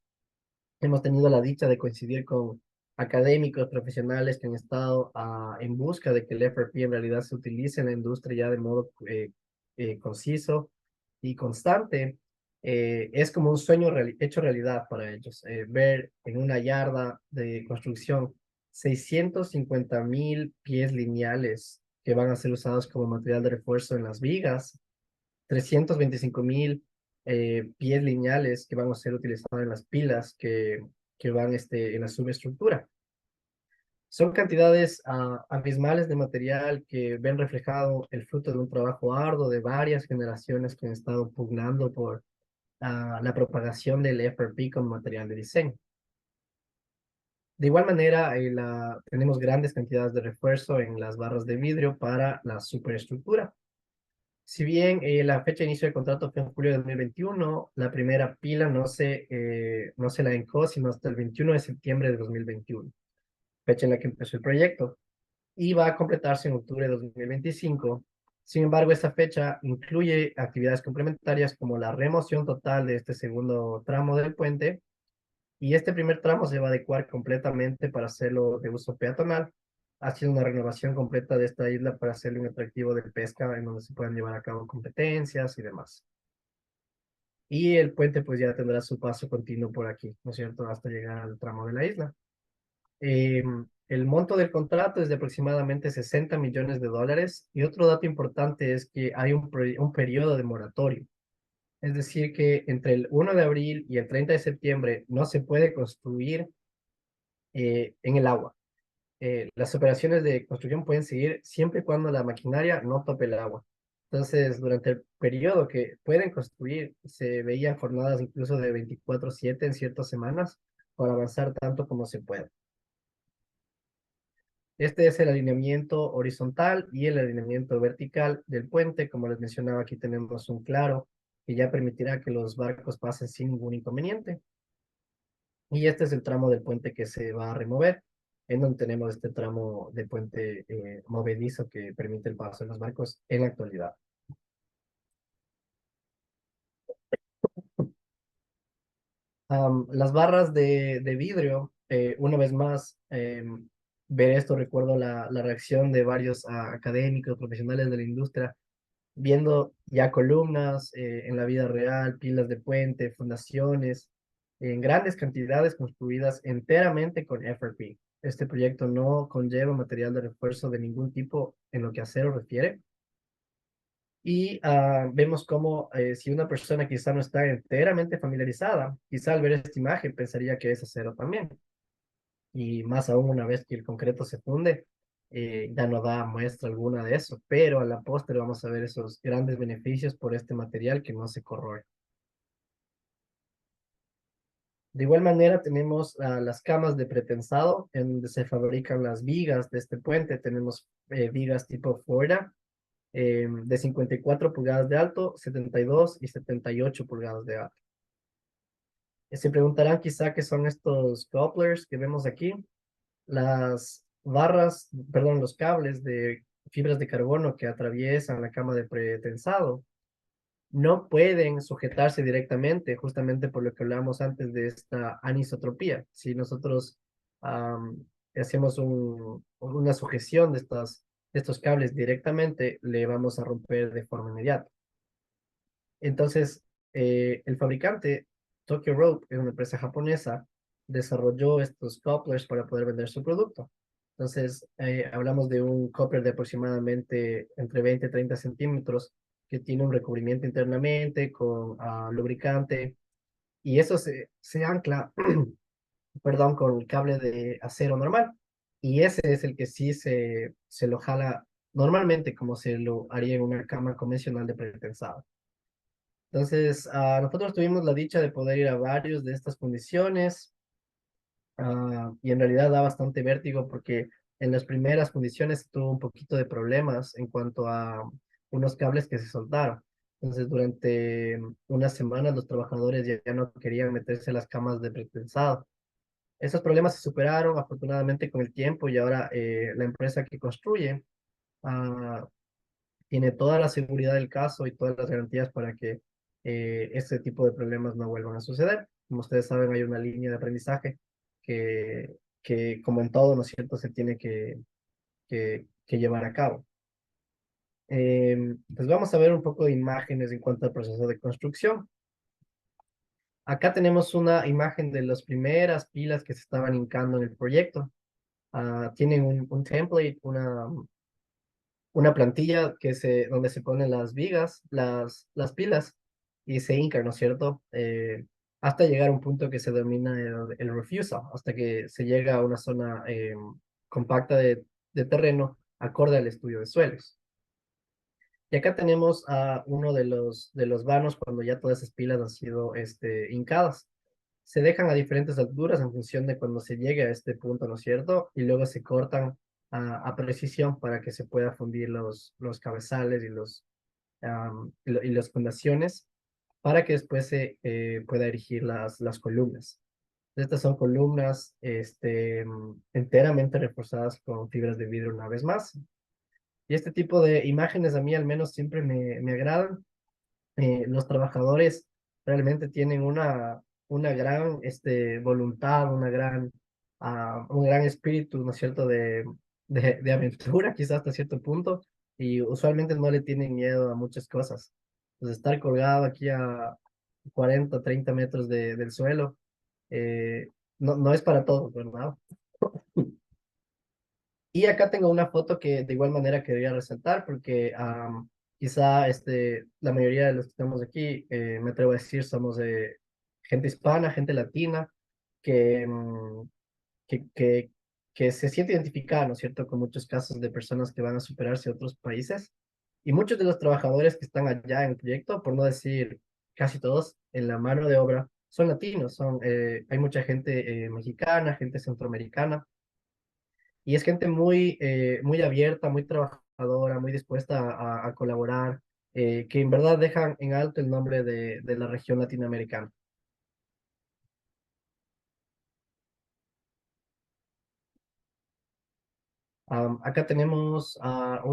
hemos tenido la dicha de coincidir con académicos, profesionales que han estado en busca de que el FRP en realidad se utilice en la industria ya de modo conciso y constante, es como un sueño hecho realidad para ellos. Ver en una yarda de construcción 650.000 pies lineales que van a ser usados como material de refuerzo en las vigas, 325.000 pies lineales que van a ser utilizados en las pilas que van en la subestructura. Son cantidades abismales de material que ven reflejado el fruto de un trabajo arduo de varias generaciones que han estado pugnando por la propagación del FRP como material de diseño. De igual manera, tenemos grandes cantidades de refuerzo en las barras de vidrio para la superestructura. Si bien la fecha de inicio del contrato fue en julio de 2021, la primera pila no se la hincó sino hasta el 21 de septiembre de 2021, fecha en la que empezó el proyecto, y va a completarse en octubre de 2025. Sin embargo, esta fecha incluye actividades complementarias como la remoción total de este segundo tramo del puente, y este primer tramo se va a adecuar completamente para hacerlo de uso peatonal, haciendo una renovación completa de esta isla para hacerle un atractivo de pesca en donde se puedan llevar a cabo competencias y demás. Y el puente pues ya tendrá su paso continuo por aquí, ¿no es cierto?, hasta llegar al tramo de la isla. El monto del contrato es de aproximadamente 60 millones de dólares, y otro dato importante es que hay un periodo de moratorio. Es decir, que entre el 1 de abril y el 30 de septiembre no se puede construir en el agua. Las operaciones de construcción pueden seguir siempre y cuando la maquinaria no tope el agua. Entonces, durante el periodo que pueden construir, se veían jornadas incluso de 24/7 en ciertas semanas para avanzar tanto como se pueda. Este es el alineamiento horizontal y el alineamiento vertical del puente. Como les mencionaba, aquí tenemos un claro que ya permitirá que los barcos pasen sin ningún inconveniente. Y este es el tramo del puente que se va a remover, en donde tenemos este tramo de puente movedizo que permite el paso de los barcos en la actualidad. Las barras de vidrio, una vez más, ver esto, recuerdo la reacción de varios académicos, profesionales de la industria, viendo ya columnas en la vida real, pilas de puente, fundaciones, en grandes cantidades construidas enteramente con FRP. Este proyecto no conlleva material de refuerzo de ningún tipo en lo que a acero refiere. Y vemos cómo si una persona quizá no está enteramente familiarizada, quizá al ver esta imagen pensaría que es acero también. Y más aún una vez que el concreto se funde, ya no da muestra alguna de eso, pero a la postre vamos a ver esos grandes beneficios por este material que no se corroe. De igual manera tenemos las camas de pretensado, en donde se fabrican las vigas de este puente. Tenemos vigas tipo Florida, de 54 pulgadas de alto, 72 y 78 pulgadas de alto. Se preguntarán quizá qué son estos couplers que vemos aquí. Las barras, perdón, los cables de fibras de carbono que atraviesan la cama de pretensado no pueden sujetarse directamente, justamente por lo que hablamos antes de esta anisotropía. Si nosotros hacemos una sujeción de estos cables directamente, le vamos a romper de forma inmediata. Entonces, el fabricante, Tokyo Rope, es una empresa japonesa, desarrolló estos couplers para poder vender su producto. Entonces, hablamos de un coupler de aproximadamente entre 20 y 30 centímetros que tiene un recubrimiento internamente con lubricante, y eso se ancla, perdón, con el cable de acero normal. Y ese es el que sí se lo jala normalmente como se lo haría en una cama convencional de pretensado. Entonces, nosotros tuvimos la dicha de poder ir a varios de estas condiciones, y en realidad da bastante vértigo porque en las primeras condiciones tuvo un poquito de problemas en cuanto a unos cables que se soltaron. Entonces, durante unas semanas los trabajadores ya no querían meterse a las camas de pretensado. Esos problemas se superaron afortunadamente con el tiempo, y ahora la empresa que construye ah, tiene toda la seguridad del caso y todas las garantías para que este tipo de problemas no vuelvan a suceder. Como ustedes saben, hay una línea de aprendizaje que como en todo, ¿no es cierto?, se tiene que llevar a cabo. Pues vamos a ver un poco de imágenes en cuanto al proceso de construcción. Acá tenemos una imagen de las primeras pilas que se estaban hincando en el proyecto. Tienen un template, una plantilla donde se ponen las vigas, las pilas, y se hincan, ¿no es cierto? Hasta llegar a un punto que se denomina el refusal, hasta que se llega a una zona compacta de terreno acorde al estudio de suelos. Y acá tenemos a uno de los vanos cuando ya todas esas pilas han sido hincadas. Se dejan a diferentes alturas en función de cuando se llegue a este punto, ¿no es cierto? Y luego se cortan a precisión para que se pueda fundir los cabezales y las fundaciones para que después se pueda erigir las columnas. Estas son columnas enteramente reforzadas con fibras de vidrio una vez más. Y este tipo de imágenes a mí al menos siempre me agradan. Los trabajadores realmente tienen una gran voluntad, un gran espíritu, ¿no es cierto?, de aventura, quizás hasta cierto punto, y usualmente no le tienen miedo a muchas cosas. Pues estar colgado aquí a 40, 30 metros del suelo, eh, no es para todos, ¿verdad? Y acá tengo una foto que de igual manera quería resaltar porque quizá la mayoría de los que estamos aquí, me atrevo a decir, somos de gente hispana, gente latina, que, mm, que, que, que se siente identificada, ¿no es cierto?, con muchos casos de personas que van a superarse a otros países. Y muchos de los trabajadores que están allá en el proyecto, por no decir casi todos, en la mano de obra, son latinos, hay mucha gente mexicana, gente centroamericana y es gente muy abierta, muy trabajadora, muy dispuesta a colaborar, que en verdad dejan en alto el nombre de la región latinoamericana. Acá tenemos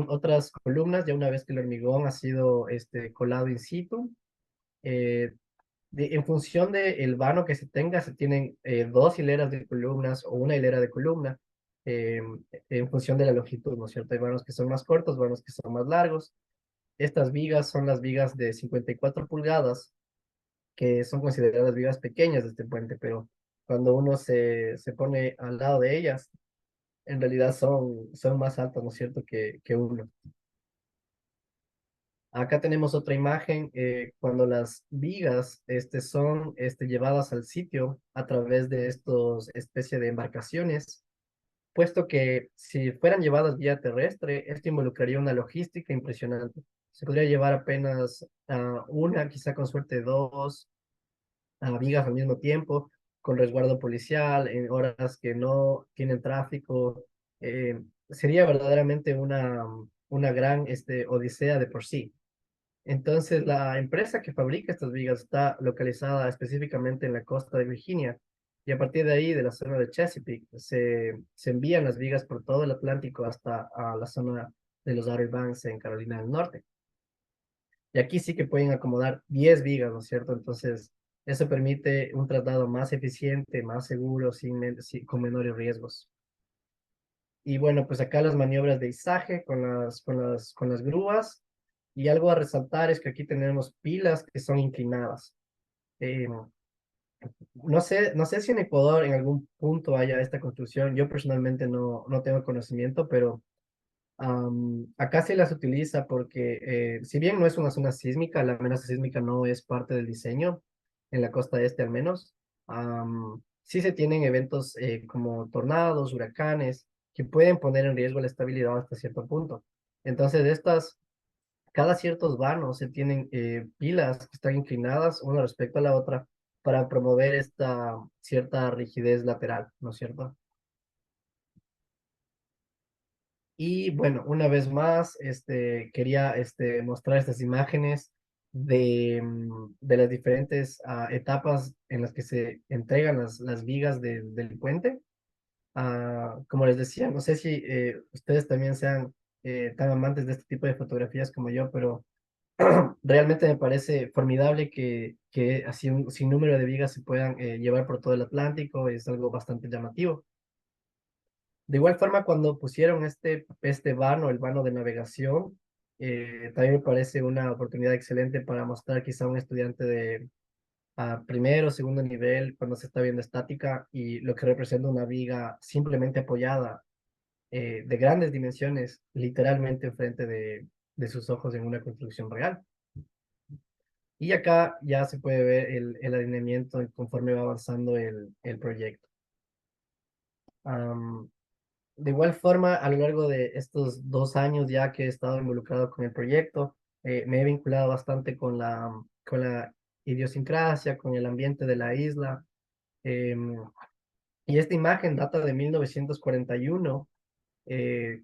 otras columnas, ya una vez que el hormigón ha sido colado in situ. eh, en función del vano que se tenga, se tienen dos hileras de columnas o una hilera de columna, eh, en función de la longitud, ¿no es cierto? Hay vanos que son más cortos, vanos que son más largos. Estas vigas son las vigas de 54 pulgadas, que son consideradas vigas pequeñas de este puente, pero cuando uno se pone al lado de ellas, en realidad son más altas, ¿no es cierto?, que uno. Acá tenemos otra imagen, cuando las vigas son llevadas al sitio a través de estos especie de embarcaciones, puesto que si fueran llevadas vía terrestre, esto involucraría una logística impresionante. Se podría llevar apenas una, quizá con suerte dos, vigas al mismo tiempo, con resguardo policial, en horas que no tienen tráfico. Sería verdaderamente una gran odisea de por sí. Entonces, la empresa que fabrica estas vigas está localizada específicamente en la costa de Virginia. Y a partir de ahí, de la zona de Chesapeake, se envían las vigas por todo el Atlántico hasta a la zona de los Outer Banks en Carolina del Norte. Y aquí sí que pueden acomodar 10 vigas, ¿no es cierto? Entonces, eso permite un traslado más eficiente, más seguro, con menores riesgos. Y bueno, pues acá las maniobras de izaje con las grúas. Y algo a resaltar es que aquí tenemos pilas que son inclinadas. Eh, no sé si en Ecuador en algún punto haya esta construcción. Yo personalmente no tengo conocimiento, pero acá se las utiliza porque si bien no es una zona sísmica, la amenaza sísmica no es parte del diseño, en la costa este al menos, sí se tienen eventos como tornados, huracanes, que pueden poner en riesgo la estabilidad hasta cierto punto. Entonces, cada ciertos vanos se tienen pilas que están inclinadas una respecto a la otra para promover esta cierta rigidez lateral, ¿no es cierto? Y bueno, una vez más, quería mostrar estas imágenes de las diferentes etapas en las que se entregan las vigas del puente. Como les decía, no sé si ustedes también sean tan amantes de este tipo de fotografías como yo, pero Realmente me parece formidable que así un sinnúmero de vigas se puedan llevar por todo el Atlántico, es algo bastante llamativo. De igual forma, cuando pusieron este vano, el vano de navegación, también me parece una oportunidad excelente para mostrar quizá a un estudiante de primero o segundo nivel, cuando se está viendo estática y lo que representa una viga simplemente apoyada de grandes dimensiones, literalmente enfrente de sus ojos en una construcción real. Y acá ya se puede ver el alineamiento conforme va avanzando el proyecto. Am, de igual forma, a lo largo de estos 2 años ya que he estado involucrado con el proyecto, me he vinculado bastante con la idiosincrasia, con el ambiente de la isla. em, y esta imagen data de 1941. eh,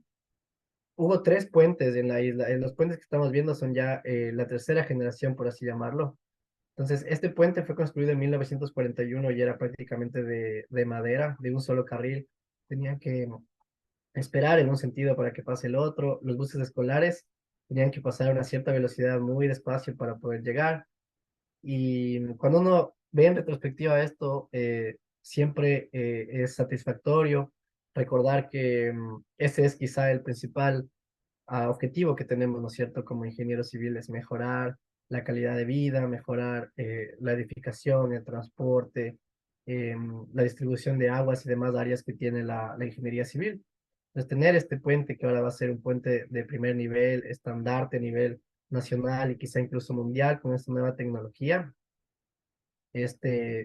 Hubo 3 puentes en la isla. Los puentes que estamos viendo son ya la tercera generación, por así llamarlo. Entonces, este puente fue construido en 1941 y era prácticamente de madera, de un solo carril. Tenían que esperar en un sentido para que pase el otro. Los buses escolares tenían que pasar a una cierta velocidad muy despacio para poder llegar. Y cuando uno ve en retrospectiva esto, siempre es satisfactorio recordar que ese es quizá el principal objetivo que tenemos, ¿no es cierto?, como ingenieros civiles, mejorar la calidad de vida, mejorar la edificación, el transporte, la distribución de aguas y demás áreas que tiene la ingeniería civil. Entonces, tener este puente que ahora va a ser un puente de primer nivel, estandarte a nivel nacional y quizá incluso mundial con esta nueva tecnología,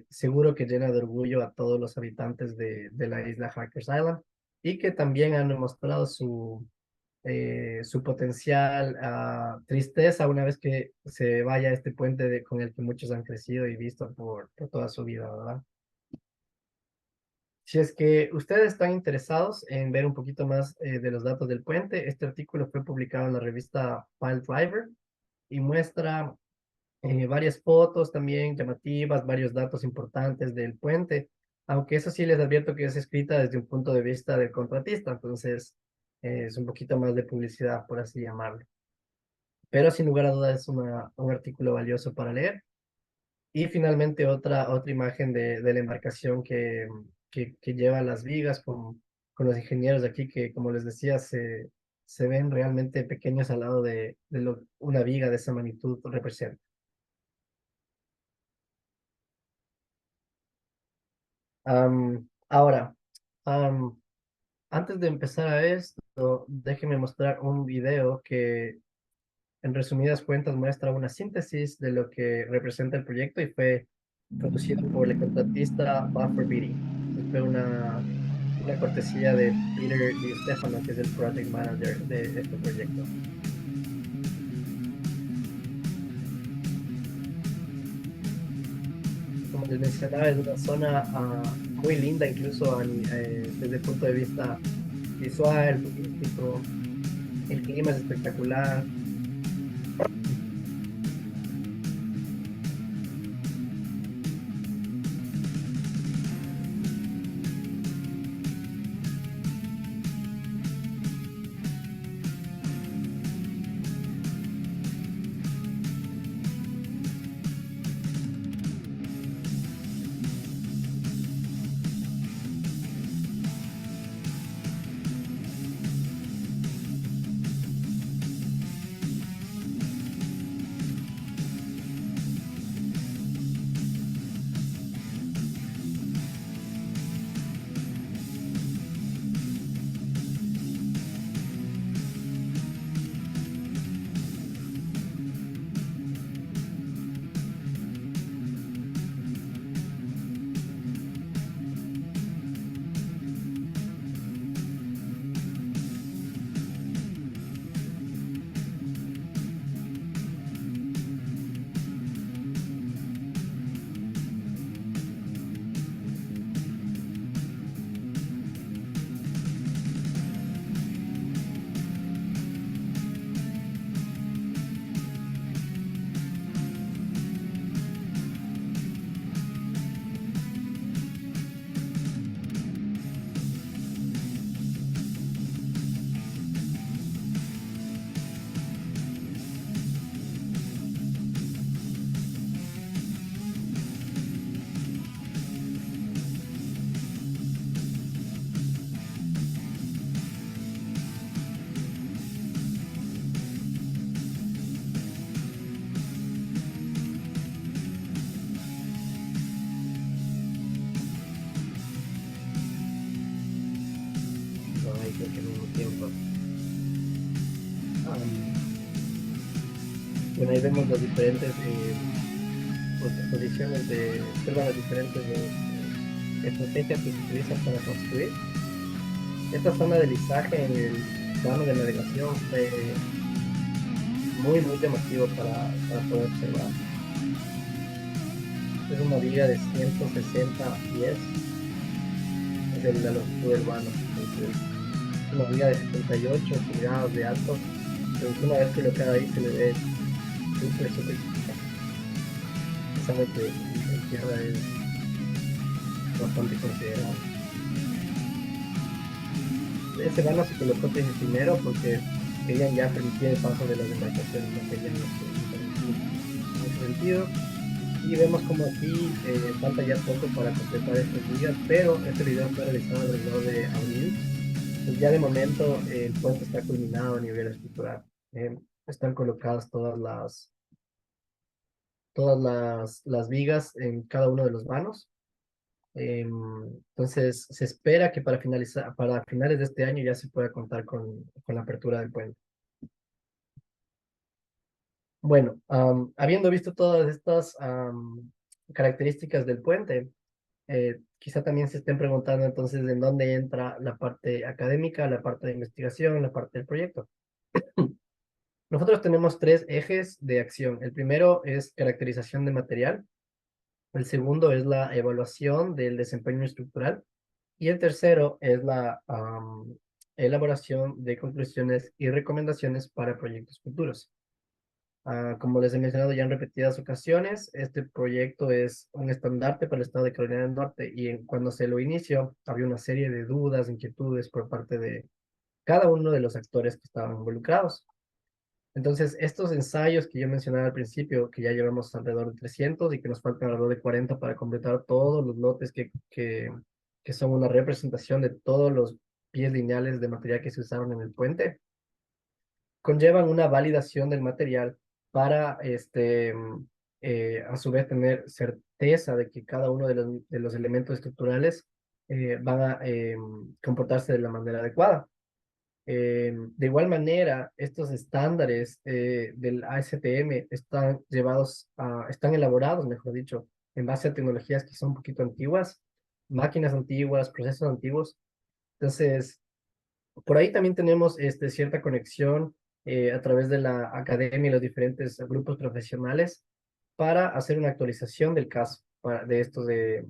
seguro que llena de orgullo a todos los habitantes de la isla Hackers Island y que también han demostrado su potencial tristeza una vez que se vaya este puente con el que muchos han crecido y visto por toda su vida, ¿verdad? Si es que ustedes están interesados en ver un poquito más de los datos del puente, este artículo fue publicado en la revista File Driver y muestra varias fotos también llamativas, varios datos importantes del puente, aunque eso sí les advierto que es escrita desde un punto de vista del contratista, entonces es un poquito más de publicidad, por así llamarlo. Pero sin lugar a dudas es un artículo valioso para leer. Y finalmente otra imagen de la embarcación que lleva las vigas con los ingenieros de aquí que, como les decía, se ven realmente pequeños al lado de lo una viga de esa magnitud representa. Ahora, am, antes de empezar a esto, déjenme mostrar un video que en resumidas cuentas muestra una síntesis de lo que representa el proyecto y fue producido por el contratista Buffer Beatty. Fue una cortesía de Peter Di Stefano, que es el project manager de este proyecto. Como les mencionaba, es una zona muy linda, incluso desde el punto de vista visual, turístico. El clima es espectacular. creo que al mismo tiempo. Bueno, ahí vemos las diferentes posiciones perdón, las diferentes estrategias que se utilizan para construir. Esta zona de lizaje en el plano de navegación fue muy, muy llamativo para poder observar. Es una viga de 160 pies de la longitud del vano. Entonces, es una viga de 78 pulgadas de alto. Entonces, una vez colocada ahí se le ve súper, súper chiquita. Sabe que en tierra es bastante considerable. Ese vano se colocó primero porque querían ya permitir el paso de las embarcaciones, no querían en ese sentido. Y vemos como aquí falta ya poco para completar estos días, pero este video fue realizado alrededor de abril. Pues ya de momento el puente está culminado a nivel estructural. Están colocadas todas las vigas en cada uno de los vanos. Entonces se espera que para finales de este año ya se pueda contar con la apertura del puente. Bueno, habiendo visto todas estas características del puente, quizá también se estén preguntando entonces en dónde entra la parte académica, la parte de investigación, la parte del proyecto. Nosotros tenemos tres ejes de acción. El primero es caracterización de material, el segundo es la evaluación del desempeño estructural y el tercero es la elaboración de conclusiones y recomendaciones para proyectos futuros. Como les he mencionado ya en repetidas ocasiones, este proyecto es un estandarte para el estado de Carolina del Norte y cuando se lo inició había una serie de dudas, inquietudes por parte de cada uno de los actores que estaban involucrados. Entonces, estos ensayos que yo mencionaba al principio, que ya llevamos alrededor de 300 y que nos faltan alrededor de 40 para completar todos los lotes que son una representación de todos los pies lineales de material que se usaron en el puente, conllevan una validación del material para, a su vez, tener certeza de que cada uno de los elementos estructurales van a comportarse de la manera adecuada. De igual manera, estos estándares del ASTM están elaborados, mejor dicho, en base a tecnologías que son un poquito antiguas, máquinas antiguas, procesos antiguos. Entonces, por ahí también tenemos cierta conexión a través de la academia y los diferentes grupos profesionales para hacer una actualización del caso de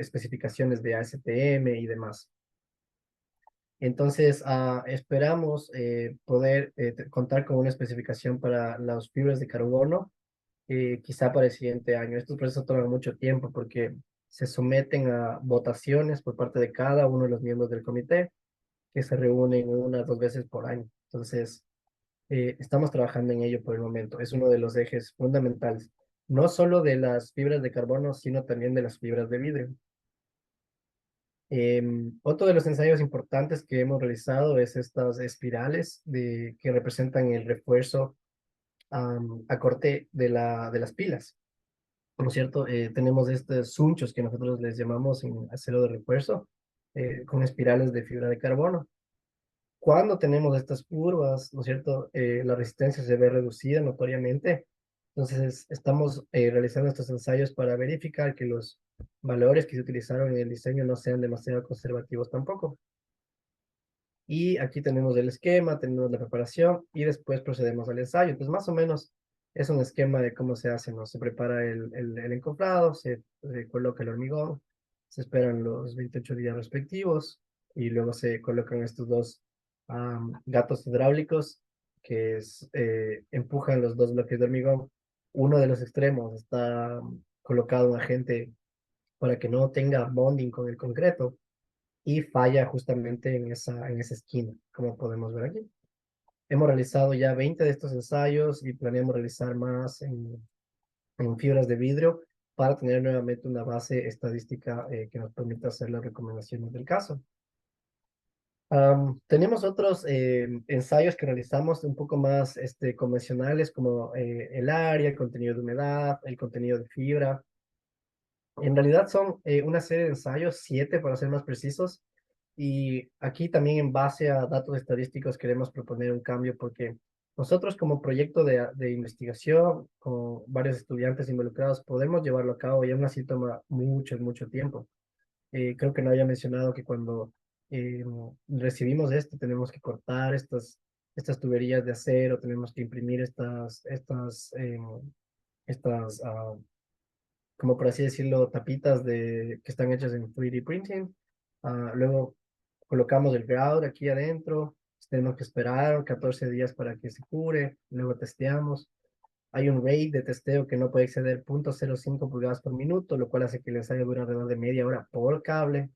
especificaciones de ASTM y demás. Entonces, esperamos poder contar con una especificación para las fibras de carbono, quizá para el siguiente año. Estos procesos toman mucho tiempo porque se someten a votaciones por parte de cada uno de los miembros del comité, que se reúnen 1 o 2 veces por año. Entonces, estamos trabajando en ello por el momento. Es uno de los ejes fundamentales, no solo de las fibras de carbono, sino también de las fibras de vidrio. Otro de los ensayos importantes que hemos realizado es estas espirales que representan el refuerzo a corte de las pilas. ¿No es cierto? Tenemos estos sunchos que nosotros les llamamos en acero de refuerzo, con espirales de fibra de carbono. Cuando tenemos estas curvas, ¿no es cierto? La resistencia se ve reducida notoriamente. Entonces, estamos realizando estos ensayos para verificar que los valores que se utilizaron en el diseño no sean demasiado conservativos tampoco. Y aquí tenemos el esquema, tenemos la preparación y después procedemos al ensayo. Entonces, más o menos es un esquema de cómo se hace, ¿no? Se prepara el encofrado, se coloca el hormigón, se esperan los 28 días respectivos y luego se colocan estos dos gatos hidráulicos empujan los dos bloques de hormigón. Uno de los extremos está colocado un agente para que no tenga bonding con el concreto y falla justamente en esa esquina, como podemos ver aquí. Hemos realizado ya 20 de estos ensayos y planeamos realizar más en fibras de vidrio para tener nuevamente una base estadística que nos permita hacer las recomendaciones del caso. Tenemos otros ensayos que realizamos un poco más convencionales, como el área, el contenido de humedad, el contenido de fibra. En realidad son una serie de ensayos, 7 para ser más precisos, Y aquí también en base a datos estadísticos queremos proponer un cambio porque nosotros como proyecto de investigación con varios estudiantes involucrados podemos llevarlo a cabo y aún así toma mucho, mucho tiempo. Creo que no había mencionado que cuando eh, recibimos esto tenemos que cortar estas tuberías de acero, tenemos que imprimir estas como por así decirlo, tapitas que están hechas en 3D printing. Luego colocamos el grout aquí adentro, tenemos que esperar 14 días para que se cure, luego testeamos. Hay un rate de testeo que no puede exceder 0.05 pulgadas por minuto, lo cual hace que el ensayo dure alrededor de media hora por cable.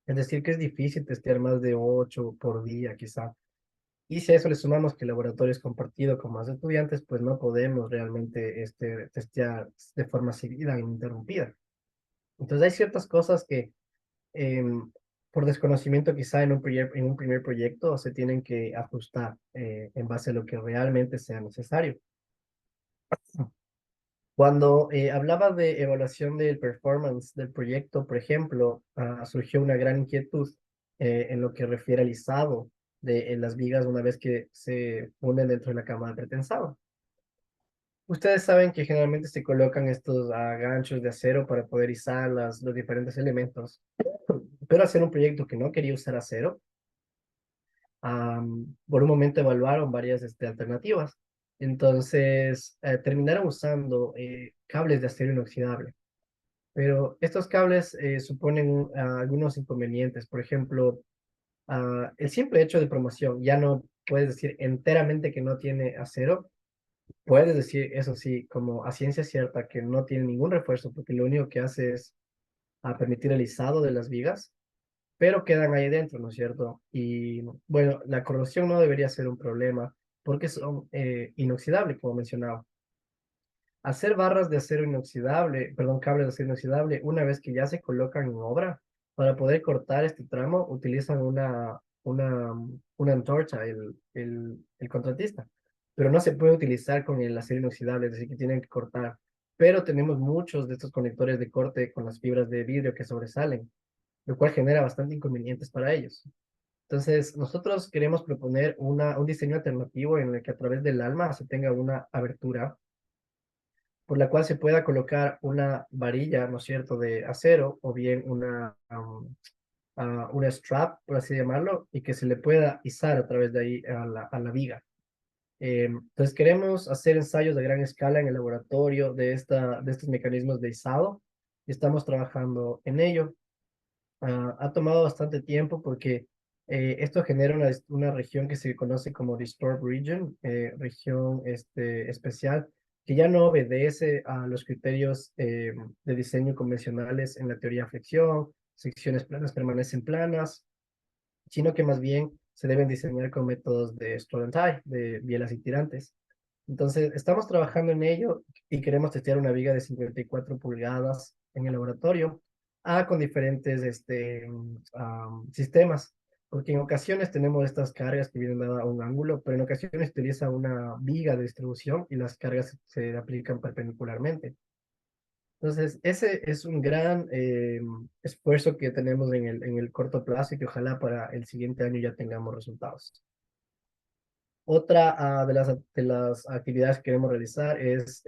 Es decir, que es difícil testear más de 8 por día, quizá. Y si a eso le sumamos que el laboratorio es compartido con más estudiantes, pues no podemos realmente testear de forma seguida e ininterrumpida. Entonces hay ciertas cosas que em, por desconocimiento quizá en un primer proyecto se tienen que ajustar en base a lo que realmente sea necesario. Cuando hablaba de evaluación del performance del proyecto, por ejemplo, surgió una gran inquietud en lo que refiere al izado de las vigas una vez que se unen dentro de la cámara de pretensado. Ustedes saben que generalmente se colocan estos ganchos de acero para poder izar los diferentes elementos, pero hacer un proyecto que no quería usar acero, por un momento evaluaron varias alternativas. Entonces, terminaron usando cables de acero inoxidable. Pero estos cables suponen algunos inconvenientes. Por ejemplo, el simple hecho de promoción, ya no puedes decir enteramente que no tiene acero. Puedes decir, eso sí, como a ciencia cierta, que no tiene ningún refuerzo, porque lo único que hace es permitir el izado de las vigas, pero quedan ahí dentro, ¿no es cierto? Y bueno, la corrosión no debería ser un problema, porque son inoxidables, como mencionaba. Hacer barras de acero inoxidable, perdón, cables de acero inoxidable, una vez que ya se colocan en obra, para poder cortar este tramo, utilizan una antorcha, el contratista, pero no se puede utilizar con el acero inoxidable, es decir, que tienen que cortar. Pero tenemos muchos de estos conectores de corte con las fibras de vidrio que sobresalen, lo cual genera bastante inconvenientes para ellos. Entonces, nosotros queremos proponer un diseño alternativo en el que a través del alma se tenga una abertura por la cual se pueda colocar una varilla, ¿no es cierto?, de acero o bien una strap, por así llamarlo, y que se le pueda izar a través de ahí a la viga. Entonces queremos hacer ensayos de gran escala en el laboratorio de estos mecanismos de izado y estamos trabajando en ello. Ha tomado bastante tiempo porque esto genera una región que se conoce como Disturbed Region, región especial, que ya no obedece a los criterios de diseño convencionales en la teoría flexión, secciones planas permanecen planas, sino que más bien se deben diseñar con métodos de Stroll and Tie, de bielas y tirantes. Entonces, estamos trabajando en ello y queremos testear una viga de 54 pulgadas en el laboratorio, con diferentes sistemas, porque en ocasiones tenemos estas cargas que vienen dadas a un ángulo, pero en ocasiones se utiliza una viga de distribución y las cargas se aplican perpendicularmente. Entonces, ese es un gran esfuerzo que tenemos en el corto plazo y que ojalá para el siguiente año ya tengamos resultados. Otra de las actividades que queremos realizar es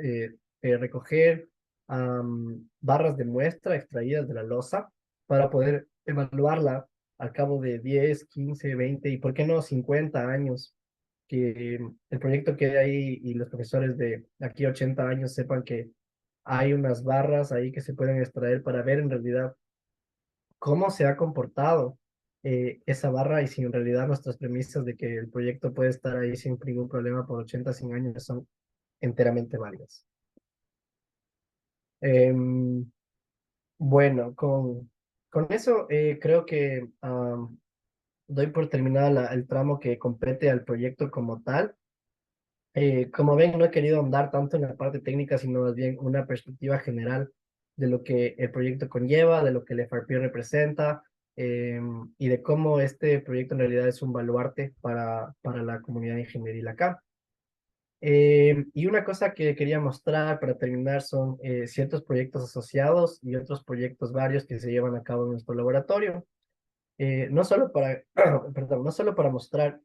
recoger barras de muestra extraídas de la losa para poder evaluarla al cabo de 10, 15, 20 y por qué no 50 años, que el proyecto quede ahí y los profesores de aquí 80 años sepan que hay unas barras ahí que se pueden extraer para ver en realidad cómo se ha comportado esa barra y si en realidad nuestras premisas de que el proyecto puede estar ahí sin ningún problema por 80 100 años son enteramente válidas. Em, bueno, con eso creo que doy por terminada el tramo que compete al proyecto como tal. Como ven, no he querido ahondar tanto en la parte técnica, sino más bien una perspectiva general de lo que el proyecto conlleva, de lo que el FRP representa y de cómo este proyecto en realidad es un baluarte para la comunidad ingenieril acá. Y una cosa que quería mostrar para terminar son ciertos proyectos asociados y otros proyectos varios que se llevan a cabo en nuestro laboratorio. no solo para, perdón, no solo para mostrar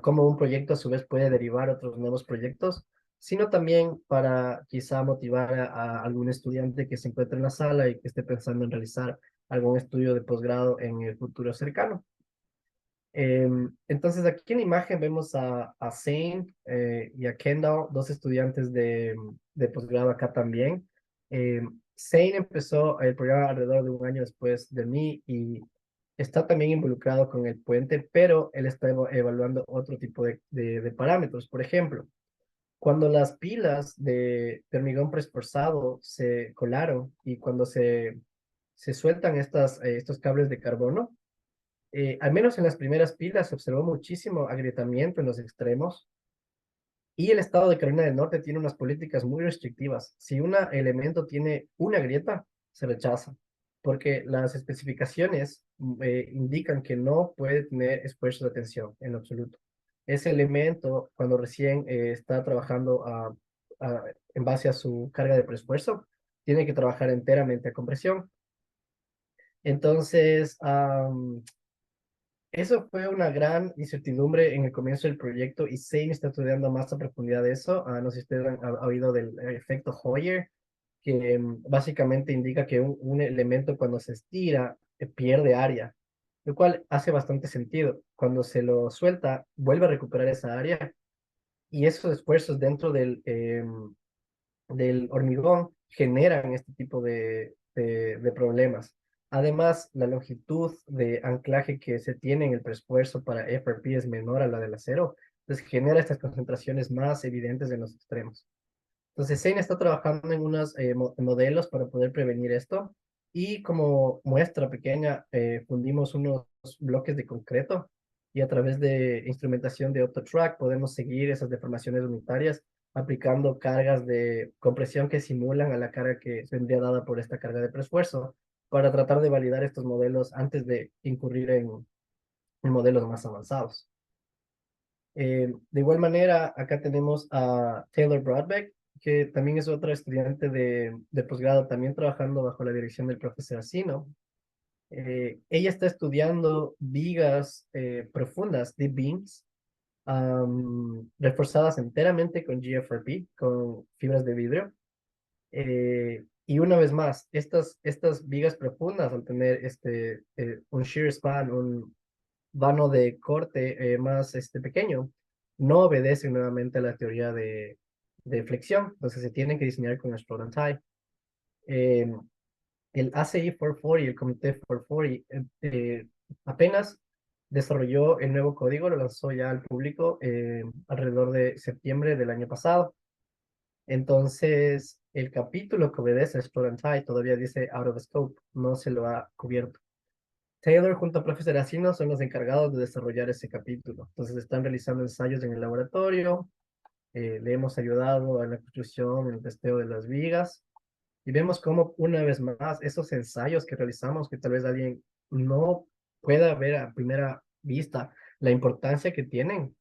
cómo un proyecto a su vez puede derivar otros nuevos proyectos, sino también para quizá motivar a algún estudiante que se encuentre en la sala y que esté pensando en realizar algún estudio de posgrado en el futuro cercano. Entonces aquí en la imagen vemos a Zane y a Kendall, dos estudiantes de posgrado acá también. Zane empezó el programa alrededor de un año después de mí y está también involucrado con el puente, pero él está evaluando otro tipo de parámetros. Por ejemplo, cuando las pilas de hormigón preesforzado se colaron y cuando se sueltan estos cables de carbono, al menos en las primeras pilas se observó muchísimo agrietamiento en los extremos y el estado de Carolina del Norte tiene unas políticas muy restrictivas. Si un elemento tiene una grieta, se rechaza, porque las especificaciones indican que no puede tener esfuerzos de tensión en lo absoluto. Ese elemento, cuando recién está trabajando en base a su carga de preesfuerzo, tiene que trabajar enteramente a compresión. Entonces, eso fue una gran incertidumbre en el comienzo del proyecto y Zane está estudiando más a profundidad de eso. No sé si ustedes han oído del efecto Hoyer, que básicamente indica que un elemento cuando se estira pierde área, lo cual hace bastante sentido. Cuando se lo suelta, vuelve a recuperar esa área y esos esfuerzos dentro del hormigón generan este tipo de problemas. Además, la longitud de anclaje que se tiene en el preesfuerzo para FRP es menor a la del acero, entonces genera estas concentraciones más evidentes en los extremos. Entonces, Zane está trabajando en unos modelos para poder prevenir esto y como muestra pequeña, fundimos unos bloques de concreto y a través de instrumentación de AutoTrack podemos seguir esas deformaciones unitarias aplicando cargas de compresión que simulan a la carga que vendría dada por esta carga de preesfuerzo para tratar de validar estos modelos antes de incurrir en modelos más avanzados. De igual manera, acá tenemos a Taylor Broadbeck, que también es otra estudiante de posgrado, también trabajando bajo la dirección del profesor Asino. Ella está estudiando vigas profundas, deep beams, reforzadas enteramente con GFRP, con fibras de vidrio. Y una vez más, estas vigas profundas, al tener un shear span, un vano de corte más pequeño, no obedecen nuevamente a la teoría de flexión, entonces se tienen que diseñar con Explode and Tie. El ACI 440 y el Comité 440 apenas desarrolló el nuevo código, lo lanzó ya al público alrededor de septiembre del año pasado. Entonces, el capítulo que obedece a Explode and Tie todavía dice out of scope, no se lo ha cubierto. Taylor junto a profesor Asino son los encargados de desarrollar ese capítulo. Entonces están realizando ensayos en el laboratorio, le hemos ayudado en la construcción, en el testeo de las vigas, y vemos cómo una vez más esos ensayos que realizamos, que tal vez alguien no pueda ver a primera vista la importancia que tienen,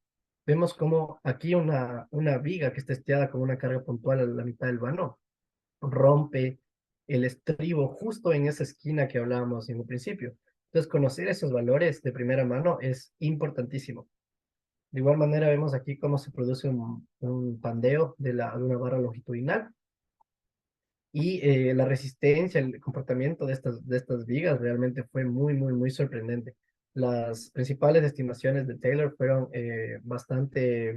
vemos cómo aquí una viga que está testeada con una carga puntual a la mitad del vano rompe el estribo justo en esa esquina que hablábamos en un principio. Entonces, conocer esos valores de primera mano es importantísimo. De igual manera, vemos aquí cómo se produce un pandeo de una barra longitudinal y la resistencia, el comportamiento de estas vigas realmente fue muy, muy, muy sorprendente. Las principales estimaciones de Taylor fueron bastante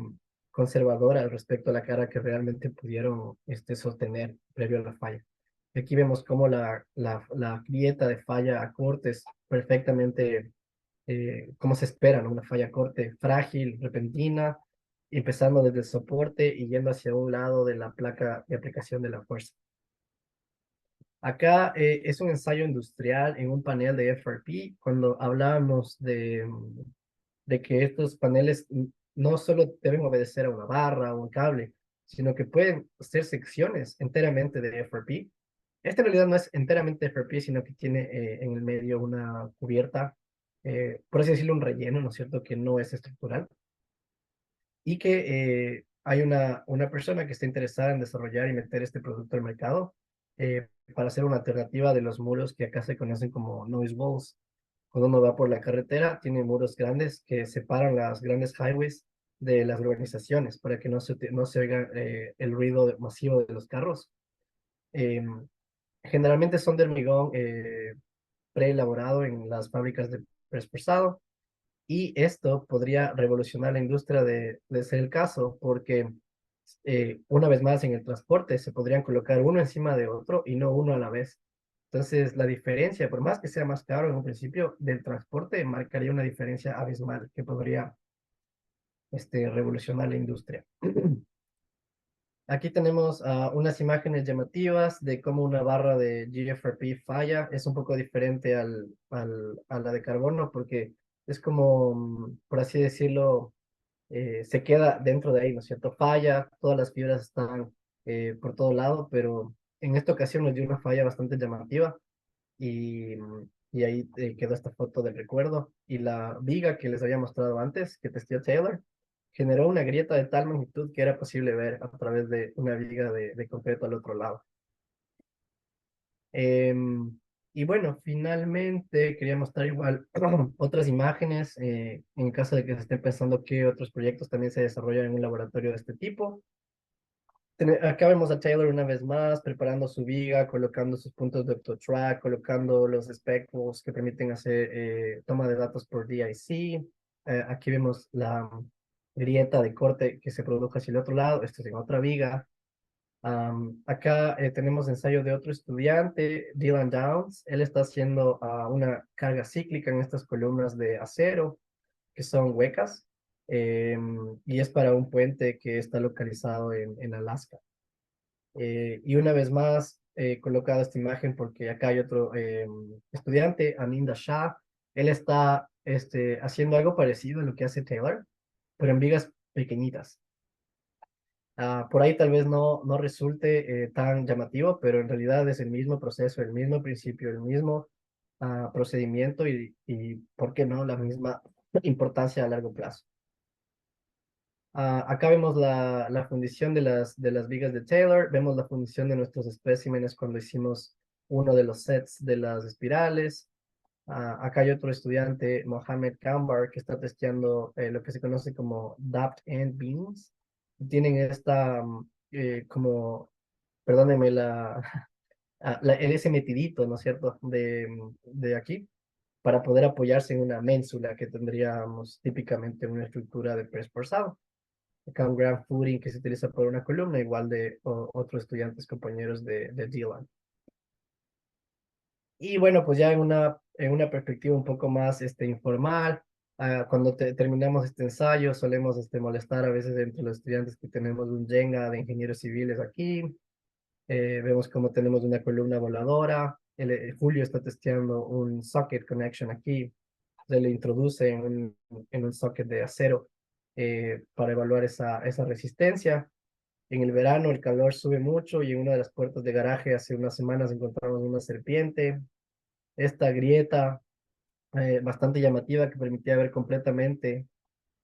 conservadoras respecto a la carga que realmente pudieron sostener previo a la falla. Aquí vemos cómo la grieta de falla a cortes perfectamente, como se espera, ¿no? Una falla a corte frágil, repentina, empezando desde el soporte y yendo hacia un lado de la placa de aplicación de la fuerza. Acá es un ensayo industrial en un panel de FRP, cuando hablábamos de que estos paneles no solo deben obedecer a una barra o un cable, sino que pueden ser secciones enteramente de FRP. Esta en realidad no es enteramente FRP, sino que tiene en el medio una cubierta, por así decirlo, un relleno, ¿no es cierto?, que no es estructural. Y que hay una persona que está interesada en desarrollar y meter este producto al mercado para hacer una alternativa de los muros que acá se conocen como noise walls. cuando uno va por la carretera, tiene muros grandes que separan las grandes highways de las urbanizaciones para que no se oiga el ruido masivo de los carros. Em, Generalmente son de hormigón preelaborado en las fábricas de presforzado, y esto podría revolucionar la industria de ser el caso, porque una vez más en el transporte se podrían colocar uno encima de otro y no uno a la vez. Entonces, la diferencia, por más que sea más caro en un principio, del transporte marcaría una diferencia abismal que podría revolucionar la industria. Aquí tenemos unas imágenes llamativas de cómo una barra de GFRP falla. Es un poco diferente a la de carbono porque es como, por así decirlo, se queda dentro de ahí, ¿no es cierto? Falla, todas las fibras están por todo lado, pero en esta ocasión nos dio una falla bastante llamativa y ahí quedó esta foto del recuerdo. Y la viga que les había mostrado antes, que testeó Taylor, generó una grieta de tal magnitud que era posible ver a través de una viga de concreto al otro lado. Y bueno, finalmente quería mostrar igual otras imágenes en caso de que se estén pensando que otros proyectos también se desarrollan en un laboratorio de este tipo. Acá vemos a Taylor una vez más preparando su viga, colocando sus puntos de OptoTrack, colocando los speckles que permiten hacer toma de datos por DIC. Aquí vemos la grieta de corte que se produjo hacia el otro lado. Esto es en otra viga. Acá tenemos ensayo de otro estudiante, Dylan Downs. Él está haciendo una carga cíclica en estas columnas de acero que son huecas, y es para un puente que está localizado en Alaska. Y una vez más, he colocado esta imagen porque acá hay otro estudiante, Aminda Shah. Él está haciendo algo parecido a lo que hace Taylor, pero en vigas pequeñitas. Por ahí tal vez no resulte tan llamativo, pero en realidad es el mismo proceso, el mismo principio, el mismo procedimiento y, ¿por qué no?, la misma importancia a largo plazo. Acá vemos la fundición de las vigas de Taylor, vemos la fundición de nuestros especímenes cuando hicimos uno de los sets de las espirales. Acá hay otro estudiante, Mohamed Kambar, que está testeando lo que se conoce como Dapt End Beams. Tienen esta, como, perdónenme, ese metidito, ¿no es cierto?, de aquí, para poder apoyarse en una ménsula que tendríamos típicamente una estructura de press forzado. Acá un ground footing que se utiliza por una columna, igual de otros estudiantes compañeros de Dylan. Y bueno, pues ya en una perspectiva un poco más informal, cuando terminamos este ensayo, solemos molestar a veces entre los estudiantes que tenemos un Jenga de ingenieros civiles aquí. Vemos cómo tenemos una columna voladora. Julio está testeando un socket connection aquí. Se le introduce en un socket de acero para evaluar esa resistencia. En el verano el calor sube mucho y en una de las puertas de garaje hace unas semanas encontramos una serpiente. Esta grieta bastante llamativa que permitía ver completamente.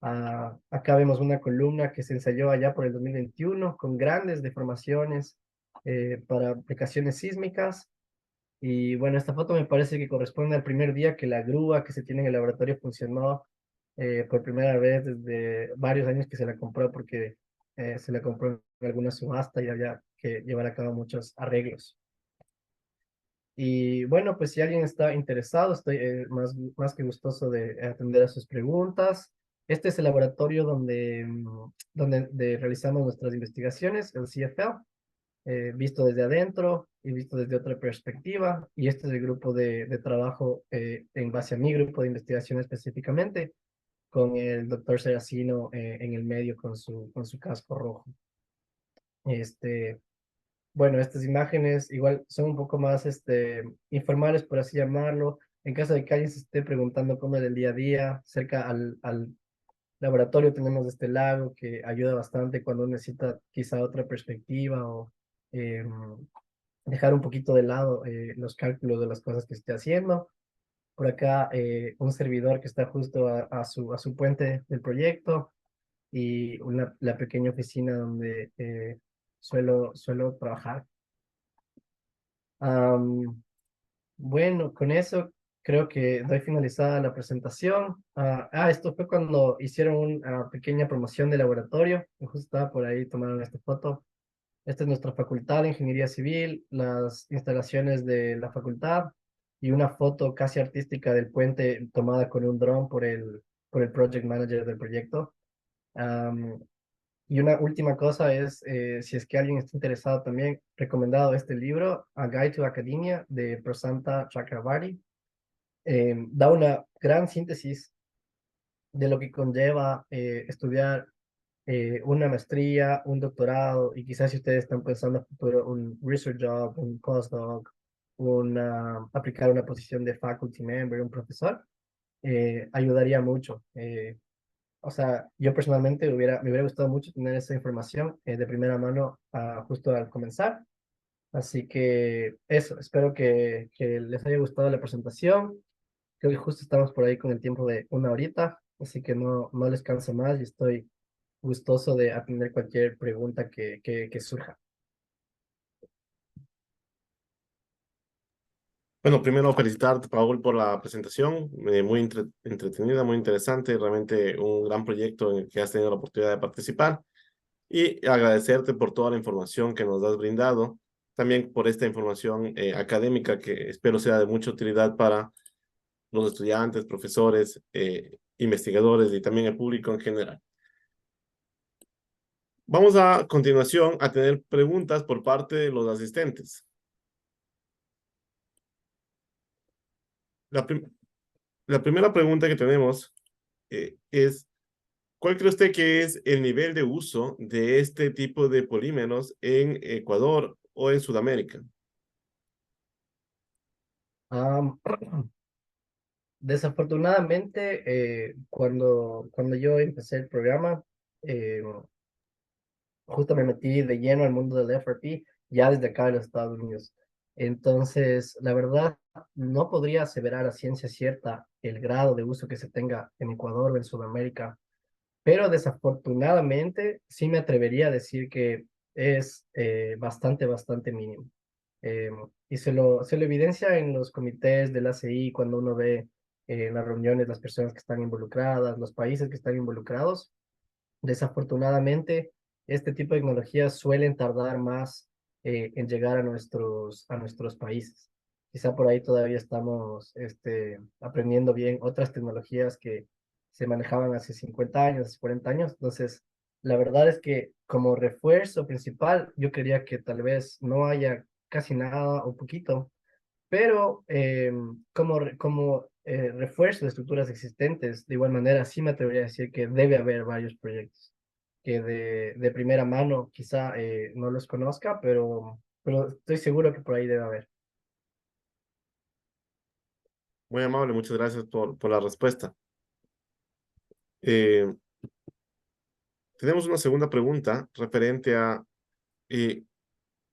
Acá vemos una columna que se ensayó allá por el 2021 con grandes deformaciones para aplicaciones sísmicas. Y bueno, esta foto me parece que corresponde al primer día que la grúa que se tiene en el laboratorio funcionó por primera vez desde varios años que se la compró, porque se la compró en alguna subasta y había que llevar a cabo muchos arreglos. Y bueno, pues si alguien está interesado, estoy más que gustoso de atender a sus preguntas. Este es el laboratorio donde realizamos nuestras investigaciones, el CFL, visto desde adentro y visto desde otra perspectiva. Y este es el grupo de trabajo en base a mi grupo de investigación específicamente, con el doctor Seracino en el medio con su casco rojo. Este, bueno, estas imágenes igual son un poco más informales, por así llamarlo. En caso de que alguien se esté preguntando cómo es el día a día, cerca al laboratorio tenemos este lago que ayuda bastante cuando uno necesita quizá otra perspectiva o dejar un poquito de lado los cálculos de las cosas que esté haciendo. Por acá un servidor que está justo a su puente del proyecto y la pequeña oficina donde suelo trabajar. Bueno, con eso creo que doy finalizada la presentación. Esto fue cuando hicieron una pequeña promoción de laboratorio. Justo estaba por ahí, tomaron esta foto. Esta es nuestra facultad de Ingeniería Civil, las instalaciones de la facultad y una foto casi artística del puente tomada con un dron por el project manager del proyecto. Am, y una última cosa es, si es que alguien está interesado también, recomendado este libro, A Guide to Academia, de Prasanta Chakrabarty. Da una gran síntesis de lo que conlleva estudiar una maestría, un doctorado, y quizás si ustedes están pensando a futuro un research job, un postdoc, aplicar una posición de faculty member, un profesor, ayudaría mucho. O sea, yo personalmente me hubiera gustado mucho tener esa información de primera mano justo al comenzar. Así que eso, espero que les haya gustado la presentación. Creo que justo estamos por ahí con el tiempo de una horita, así que no les canso más y estoy gustoso de atender cualquier pregunta que surja. Bueno, primero felicitarte, Paul, por la presentación, muy entretenida, muy interesante, realmente un gran proyecto en el que has tenido la oportunidad de participar y agradecerte por toda la información que nos has brindado, también por esta información académica que espero sea de mucha utilidad para los estudiantes, profesores, investigadores y también el público en general. Vamos a continuación a tener preguntas por parte de los asistentes. La, prim la primera pregunta que tenemos es, ¿cuál cree usted que es el nivel de uso de este tipo de polímeros en Ecuador o en Sudamérica? Am, Desafortunadamente, cuando yo empecé el programa, eh, justo me metí de lleno al mundo del FRP, ya desde acá de los Estados Unidos. Entonces, la verdad, no podría aseverar a ciencia cierta el grado de uso que se tenga en Ecuador o en Sudamérica, pero desafortunadamente sí me atrevería a decir que es bastante mínimo. Eh, y se lo evidencia en los comités del ACI cuando uno ve en las reuniones las personas que están involucradas, los países que están involucrados. Desafortunadamente, este tipo de tecnologías suelen tardar más en llegar a nuestros países. Quizá por ahí todavía estamos aprendiendo bien otras tecnologías que se manejaban hace 50 años, hace 40 años. Entonces, la verdad es que como refuerzo principal, yo quería que tal vez no haya casi nada o poquito, pero como refuerzo de estructuras existentes, de igual manera, sí me atrevería a decir que debe haber varios proyectos que de primera mano quizá no los conozca, pero estoy seguro que por ahí debe haber. Muy amable, muchas gracias por la respuesta. Eh, tenemos una segunda pregunta referente a eh,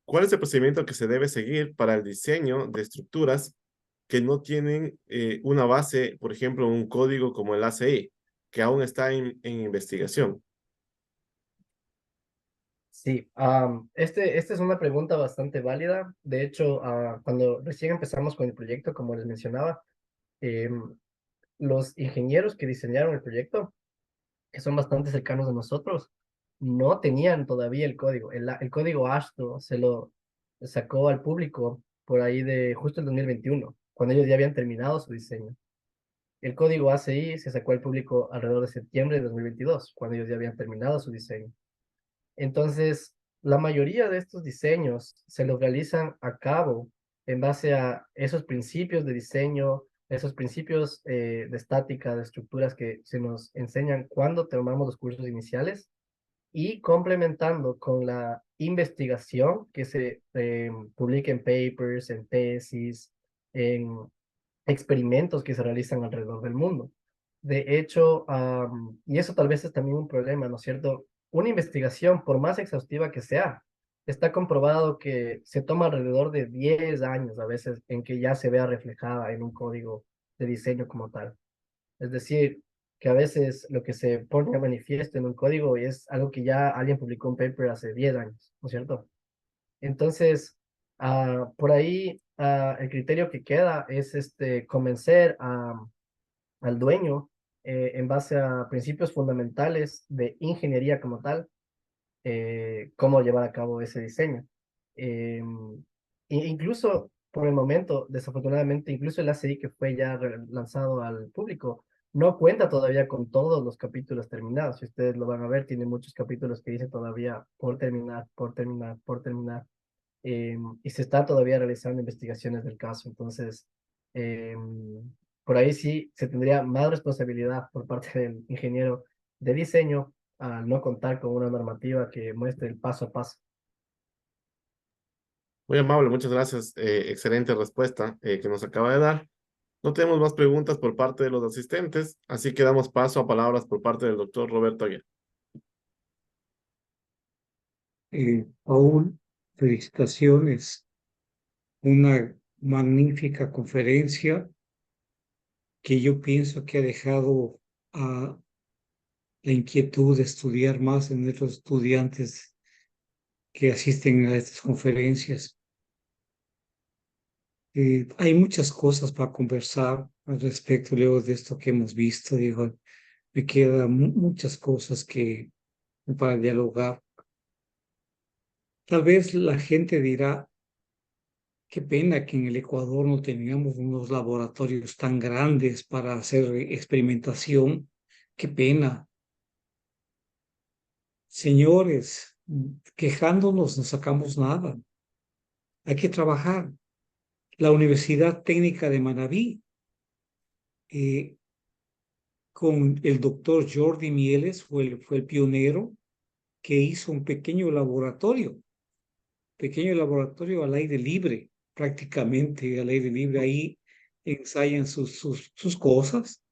¿cuál es el procedimiento que se debe seguir para el diseño de estructuras que no tienen una base, por ejemplo, un código como el ACI, que aún está en investigación? Sí, esta es una pregunta bastante válida. De hecho, cuando recién empezamos con el proyecto, como les mencionaba, em, los ingenieros que diseñaron el proyecto, que son bastante cercanos a nosotros, no tenían todavía el código. El código ASTO se lo sacó al público por ahí de justo el 2021, cuando ellos ya habían terminado su diseño. El código ACI se sacó al público alrededor de septiembre de 2022, cuando ellos ya habían terminado su diseño. Entonces, la mayoría de estos diseños se los realizan a cabo en base a esos principios de diseño, esos principios de estática, de estructuras que se nos enseñan cuando tomamos los cursos iniciales y complementando con la investigación que se publica en papers, en tesis, en experimentos que se realizan alrededor del mundo. De hecho, y eso tal vez es también un problema, ¿no es cierto? Una investigación, por más exhaustiva que sea, está comprobado que se toma alrededor de 10 años a veces en que ya se vea reflejada en un código de diseño como tal. Es decir, que a veces lo que se pone a manifiesto en un código es algo que ya alguien publicó un paper hace 10 años, ¿no es cierto? Entonces, por ahí el criterio que queda es convencer al dueño en base a principios fundamentales de ingeniería como tal, cómo llevar a cabo ese diseño. Incluso por el momento, desafortunadamente, incluso el ACI que fue ya lanzado al público, no cuenta todavía con todos los capítulos terminados. Si ustedes lo van a ver, tiene muchos capítulos que dice todavía por terminar, por terminar, por terminar. Y se está todavía realizando investigaciones del caso. Entonces, por ahí sí se tendría más responsabilidad por parte del ingeniero de diseño al no contar con una normativa que muestre el paso a paso. Muy amable, muchas gracias. Excelente respuesta que nos acaba de dar. No tenemos más preguntas por parte de los asistentes, así que damos paso a palabras por parte del doctor Roberto Aguirre. Paul, felicitaciones. Una magnífica conferencia que yo pienso que ha dejado a la inquietud de estudiar más en nuestros estudiantes que asisten a estas conferencias. Hay muchas cosas para conversar al respecto luego de esto que hemos visto. Digo, me quedan muchas cosas que para dialogar. Tal vez la gente dirá, qué pena que en el Ecuador no teníamos unos laboratorios tan grandes para hacer experimentación. Qué pena. Señores, quejándonos no sacamos nada. Hay que trabajar. La Universidad Técnica de Manabí, con el doctor Jordi Mieles, fue el pionero que hizo un pequeño laboratorio al aire libre, prácticamente al aire libre. Ahí ensayan sus cosas.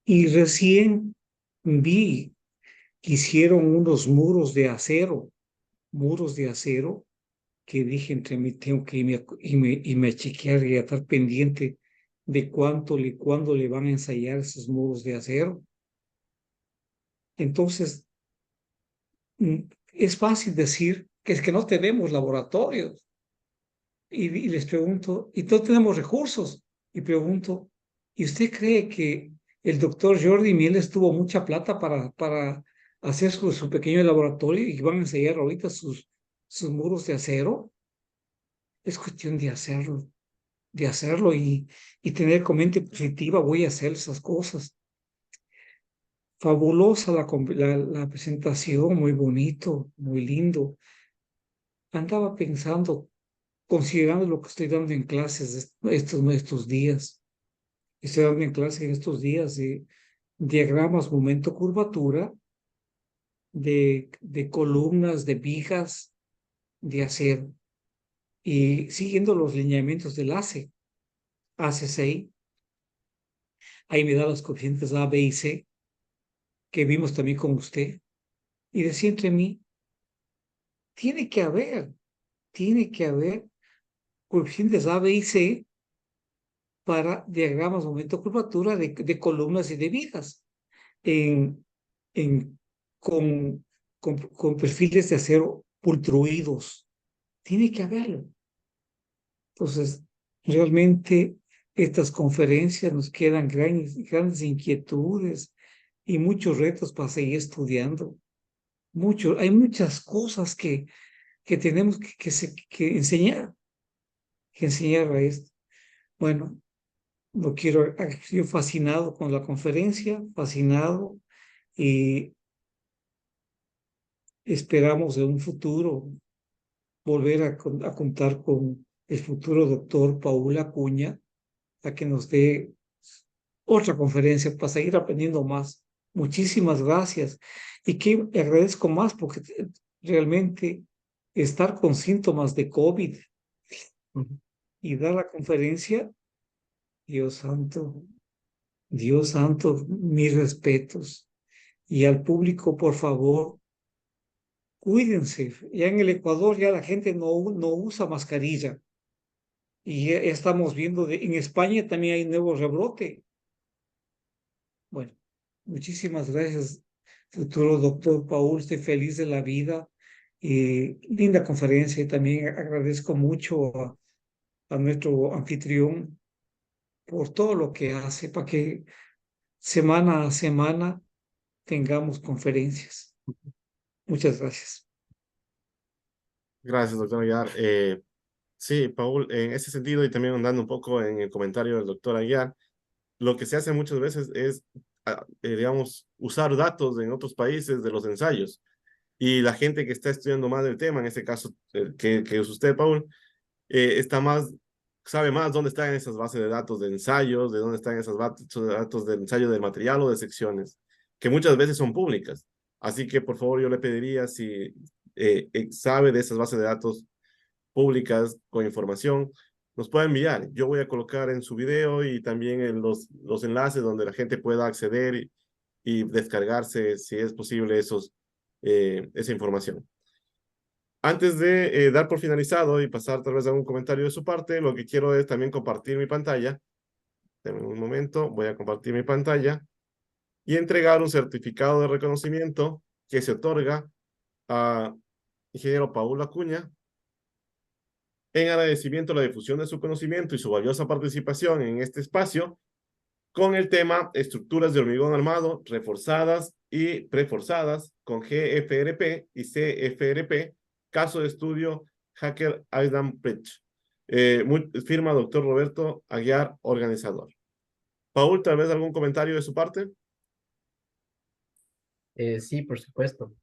Y recién vi que hicieron unos muros de acero, que dije entre mí, tengo que irme a chequear y a estar pendiente de cuándo le van a ensayar esos muros de acero. Entonces, es fácil decir que es que no tenemos laboratorios. Y les pregunto, ¿y no tenemos recursos? Y pregunto, ¿y usted cree que el doctor Jordi Mieles tuvo mucha plata para hacer su pequeño laboratorio y van a ensayar ahorita sus muros de acero? Es cuestión de hacerlo y tener con mente positiva, voy a hacer esas cosas. Fabulosa la presentación, muy bonito, muy lindo. Andaba pensando, considerando lo que estoy dando en clases estos días. Estoy dando en clase en estos días de diagramas momento-curvatura, de columnas, de vigas, de acero, y siguiendo los lineamientos del AC6. Ahí me da los coeficientes A, B y C, que vimos también con usted. Y decía entre mí, tiene tiene que haber coeficientes A, B y C para diagramas momento-curvatura de columnas y de vigas en, en, con, con perfiles de acero pultruidos. Tiene que haberlo. Entonces, realmente estas conferencias nos quedan grandes inquietudes y muchos retos para seguir estudiando. Hay muchas cosas que tenemos que enseñar a esto. Bueno, yo fascinado con la conferencia, fascinado, y esperamos en un futuro volver a contar con el futuro doctor Paul Acuña a que nos dé otra conferencia para seguir aprendiendo más. Muchísimas gracias. Y que agradezco más porque realmente estar con síntomas de COVID y dar la conferencia, Dios Dios santo, mis respetos. Y al público, por favor, cuídense. Ya en el Ecuador ya la gente no usa mascarilla. Y ya estamos viendo, en España también hay nuevo rebrote. Bueno, muchísimas gracias, futuro doctor Paul. Estoy feliz de la vida. Linda conferencia y también agradezco mucho a nuestro anfitrión por todo lo que hace para que semana a semana tengamos conferencias. Muchas gracias. Gracias, doctor Aguiar. Sí, Paul, en ese sentido y también andando un poco en el comentario del doctor Aguiar, lo que se hace muchas veces es, digamos, usar datos en otros países de los ensayos. Y la gente que está estudiando más del tema, en este caso que es usted, Paul, está más, sabe más dónde están esas bases de datos de ensayos, de dónde están esas bases de datos de ensayo del material o de secciones, que muchas veces son públicas. Así que, por favor, yo le pediría si sabe de esas bases de datos públicas con información, nos puede enviar. Yo voy a colocar en su video y también en los enlaces donde la gente pueda acceder y descargarse, si es posible, esa información. Antes de dar por finalizado y pasar tal vez a algún comentario de su parte, lo que quiero es también compartir mi pantalla. Denme un momento, voy a compartir mi pantalla y entregar un certificado de reconocimiento que se otorga a ingeniero Paul Acuña en agradecimiento a la difusión de su conocimiento y su valiosa participación en este espacio con el tema estructuras de hormigón armado reforzadas y preforzadas con GFRP y CFRP, caso de estudio Hacker Island Bridge. Firma doctor Roberto Aguiar, organizador. Paul, tal vez algún comentario de su parte. Sí, por supuesto.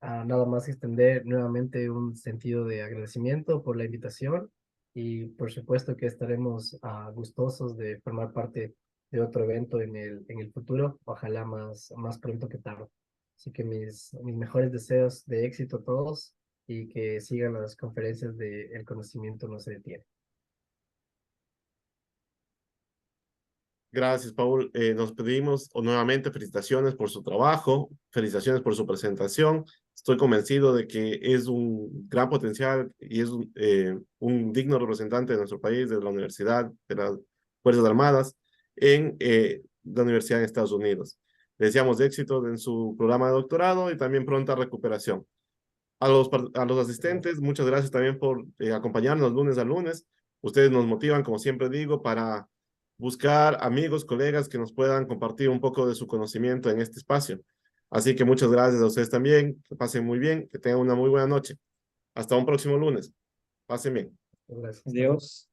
Nada más extender nuevamente un sentido de agradecimiento por la invitación y por supuesto que estaremos gustosos de formar parte de otro evento en el futuro, ojalá más pronto que tarde. Así que mis mejores deseos de éxito a todos y que sigan las conferencias de El Conocimiento No Se Detiene. Gracias, Paul. Nos pedimos nuevamente felicitaciones por su trabajo, felicitaciones por su presentación. Estoy convencido de que es un gran potencial y es un digno representante de nuestro país, de la universidad, de las Fuerzas Armadas, en la universidad en Estados Unidos. Le deseamos éxito en su programa de doctorado y también pronta recuperación. A los asistentes, muchas gracias también por acompañarnos lunes a lunes. Ustedes nos motivan, como siempre digo, para buscar amigos, colegas que nos puedan compartir un poco de su conocimiento en este espacio. Así que muchas gracias a ustedes también. Que pasen muy bien, que tengan una muy buena noche. Hasta un próximo lunes. Pasen bien. Gracias. Adiós.